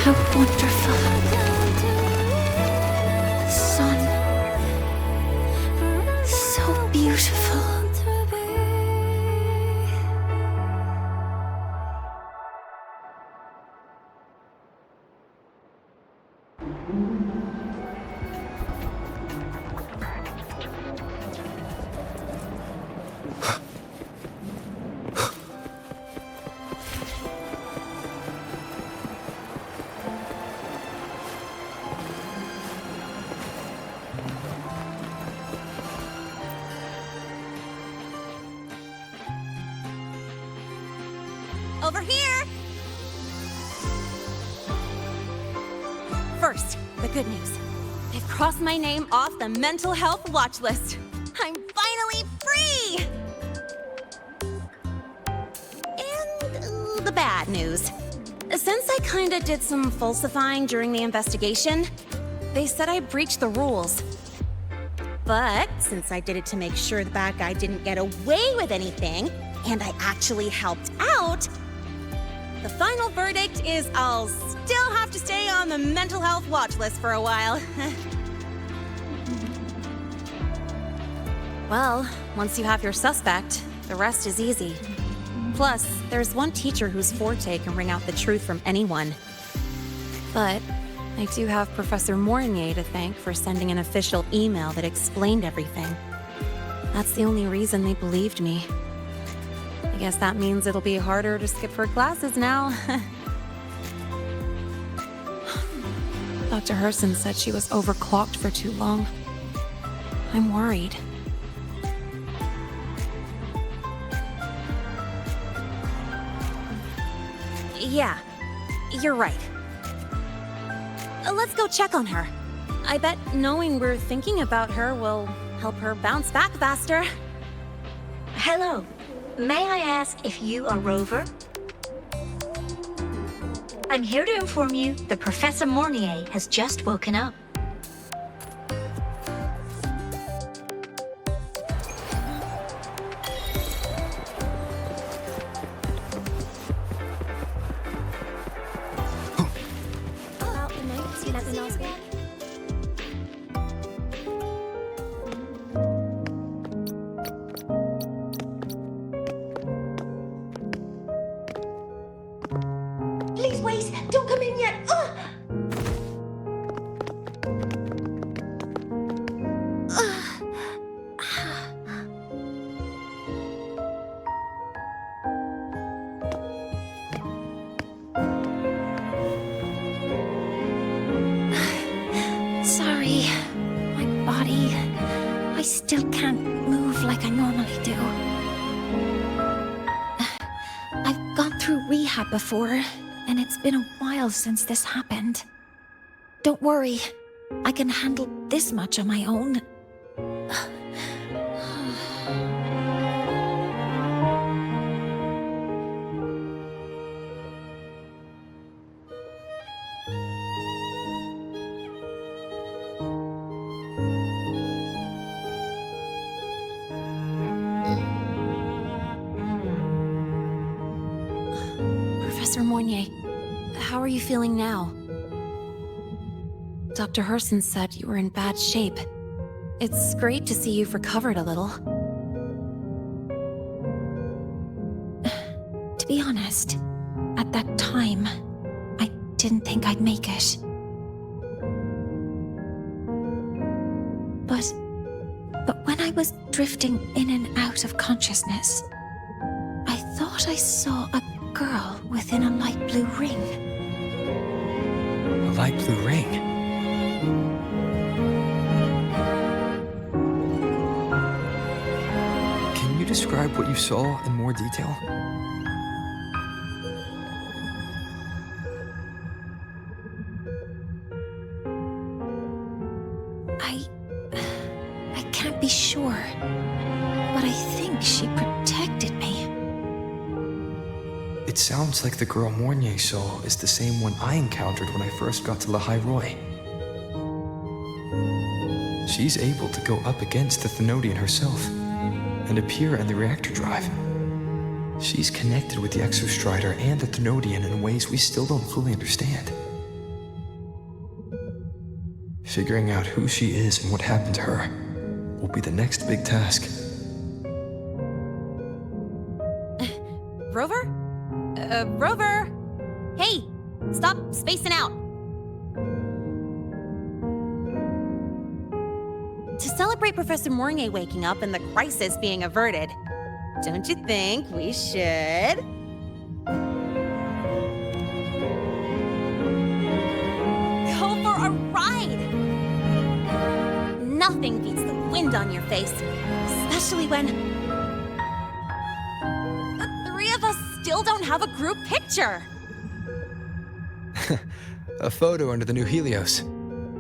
How wonderful. Beautiful. Over here! First, the good news. They've crossed my name off the mental health watch list. I'm finally free! And the bad news. Since I kinda did some falsifying during the investigation, they said I breached the rules. But since I did it to make sure the bad guy didn't get away with anything, and I actually helped out, the final verdict is I'll still have to stay on the mental health watch list for a while. Well, once you have your suspect, the rest is easy. Plus, there's one teacher whose forte can wring out the truth from anyone. But I do have Professor Mornier to thank for sending an official email that explained everything. That's the only reason they believed me. I guess that means it'll be harder to skip her classes now. Dr. Herson said she was overclocked for too long. I'm worried. Yeah, you're right. Let's go check on her. I bet knowing we're thinking about her will help her bounce back faster. Hello. May I ask if you are Rover? I'm here to inform you that Professor Mornier has just woken up. About the notes you never asked me. Please wait! Don't come in yet! Sorry. My body... I still can't move like I normally do. I've gone through rehab before, and it's been a while since this happened. Don't worry. I can handle this much on my own. Professor Mornier, how are you feeling now? Dr. Herson said you were in bad shape. It's great to see you've recovered a little. To be honest, at that time, I didn't think I'd make it. But when I was drifting in and out of consciousness, I thought I saw a girl within a light blue ring. A light blue ring? Can you describe what you saw in more detail? I can't be sure, but I think she protected me. It sounds like the girl Mornier saw is the same one I encountered when I first got to La Roy. She's able to go up against the Thenodian herself and appear in the reactor drive. She's connected with the Exostrider and the Thenodian in ways we still don't fully understand. Figuring out who she is and what happened to her will be the next big task. Rover? Rover! Hey, stop spacing out. To celebrate Professor Mornier waking up and the crisis being averted, don't you think we should? Go for a ride! Nothing beats the wind on your face, especially when the three of us still don't have a group picture. A photo under the new Helios.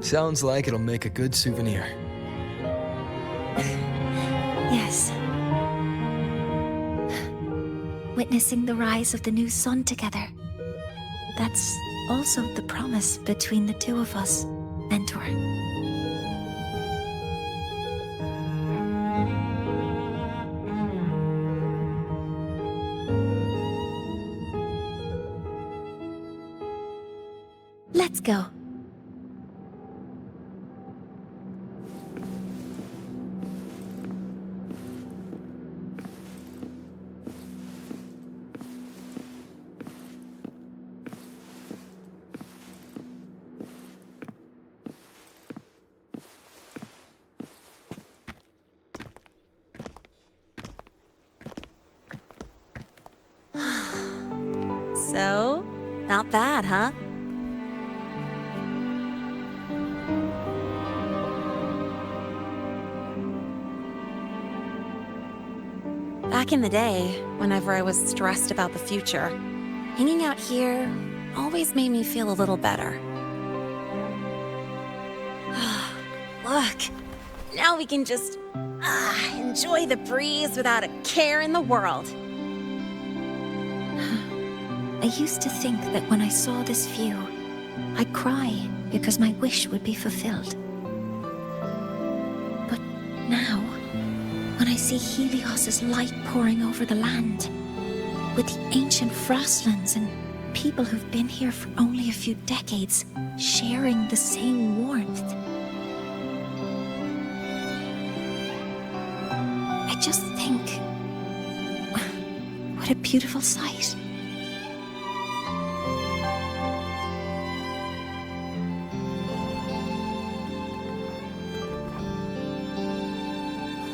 Sounds like it'll make a good souvenir. Yes. Witnessing the rise of the new sun together. That's also the promise between the two of us, Mentor. Let's go. So, not bad, huh? Back in the day, whenever I was stressed about the future, hanging out here always made me feel a little better. Look, now we can just enjoy the breeze without a care in the world. I used to think that when I saw this view, I'd cry because my wish would be fulfilled. But now, when I see Helios's light pouring over the land, with the ancient frostlands and people who've been here for only a few decades sharing the same warmth, I just think, what a beautiful sight.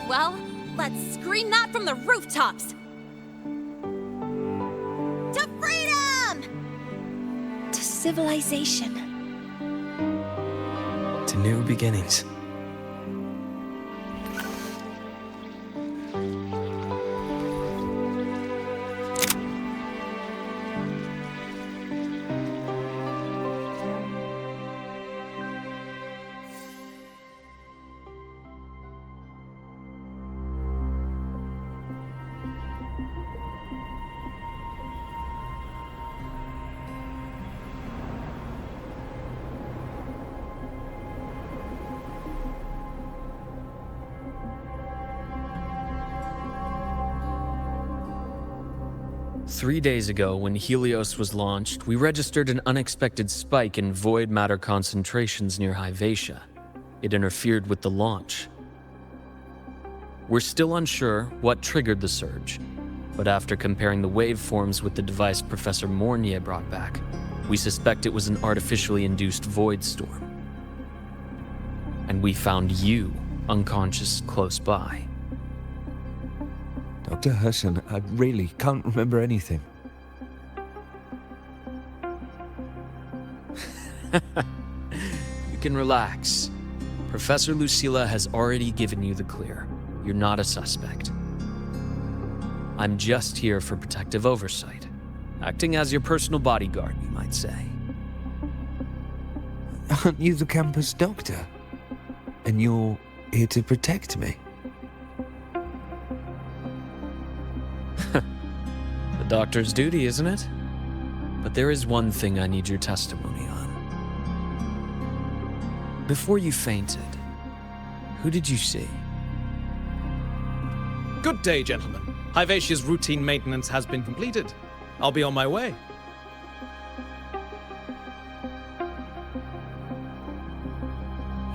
Well, let's scream that from the rooftops! To freedom! To civilization. To new beginnings. Three days ago, when Helios was launched, we registered an unexpected spike in void matter concentrations near Hyvatia. It interfered with the launch. We're still unsure what triggered the surge, but after comparing the waveforms with the device Professor Mornier brought back, we suspect it was an artificially induced void storm. And we found you unconscious close by. Dr. Husson, I really can't remember anything. You can relax. Professor Lucilla has already given you the clear. You're not a suspect. I'm just here for protective oversight. Acting as your personal bodyguard, you might say. Aren't you the campus doctor? And you're here to protect me? The doctor's duty, isn't it? But there is one thing I need your testimony on. Before you fainted, who did you see? Good day, gentlemen. Hyvatia's routine maintenance has been completed. I'll be on my way.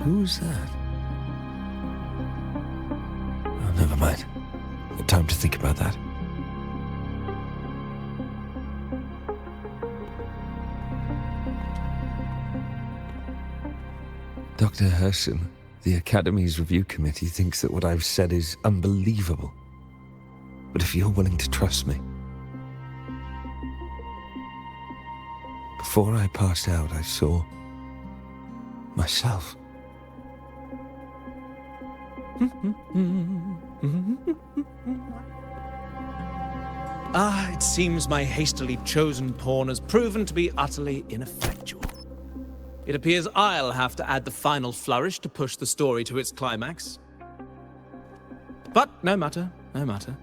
Who's that? Oh, never mind. No time to think about that. Dr. Herson, the Academy's review committee thinks that what I've said is unbelievable. But if you're willing to trust me... Before I passed out, I saw... myself. It seems my hastily chosen pawn has proven to be utterly ineffectual. It appears I'll have to add the final flourish to push the story to its climax. But no matter, no matter.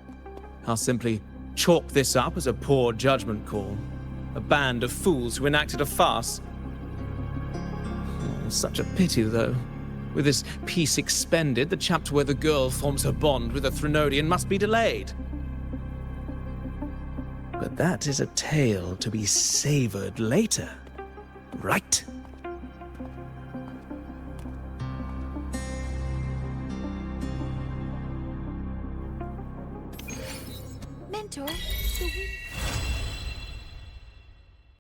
I'll simply chalk this up as a poor judgment call. A band of fools who enacted a farce. Oh, such a pity, though. With this piece expended, the chapter where the girl forms her bond with a Threnodian must be delayed. But that is a tale to be savored later, right? Mentor, the wind...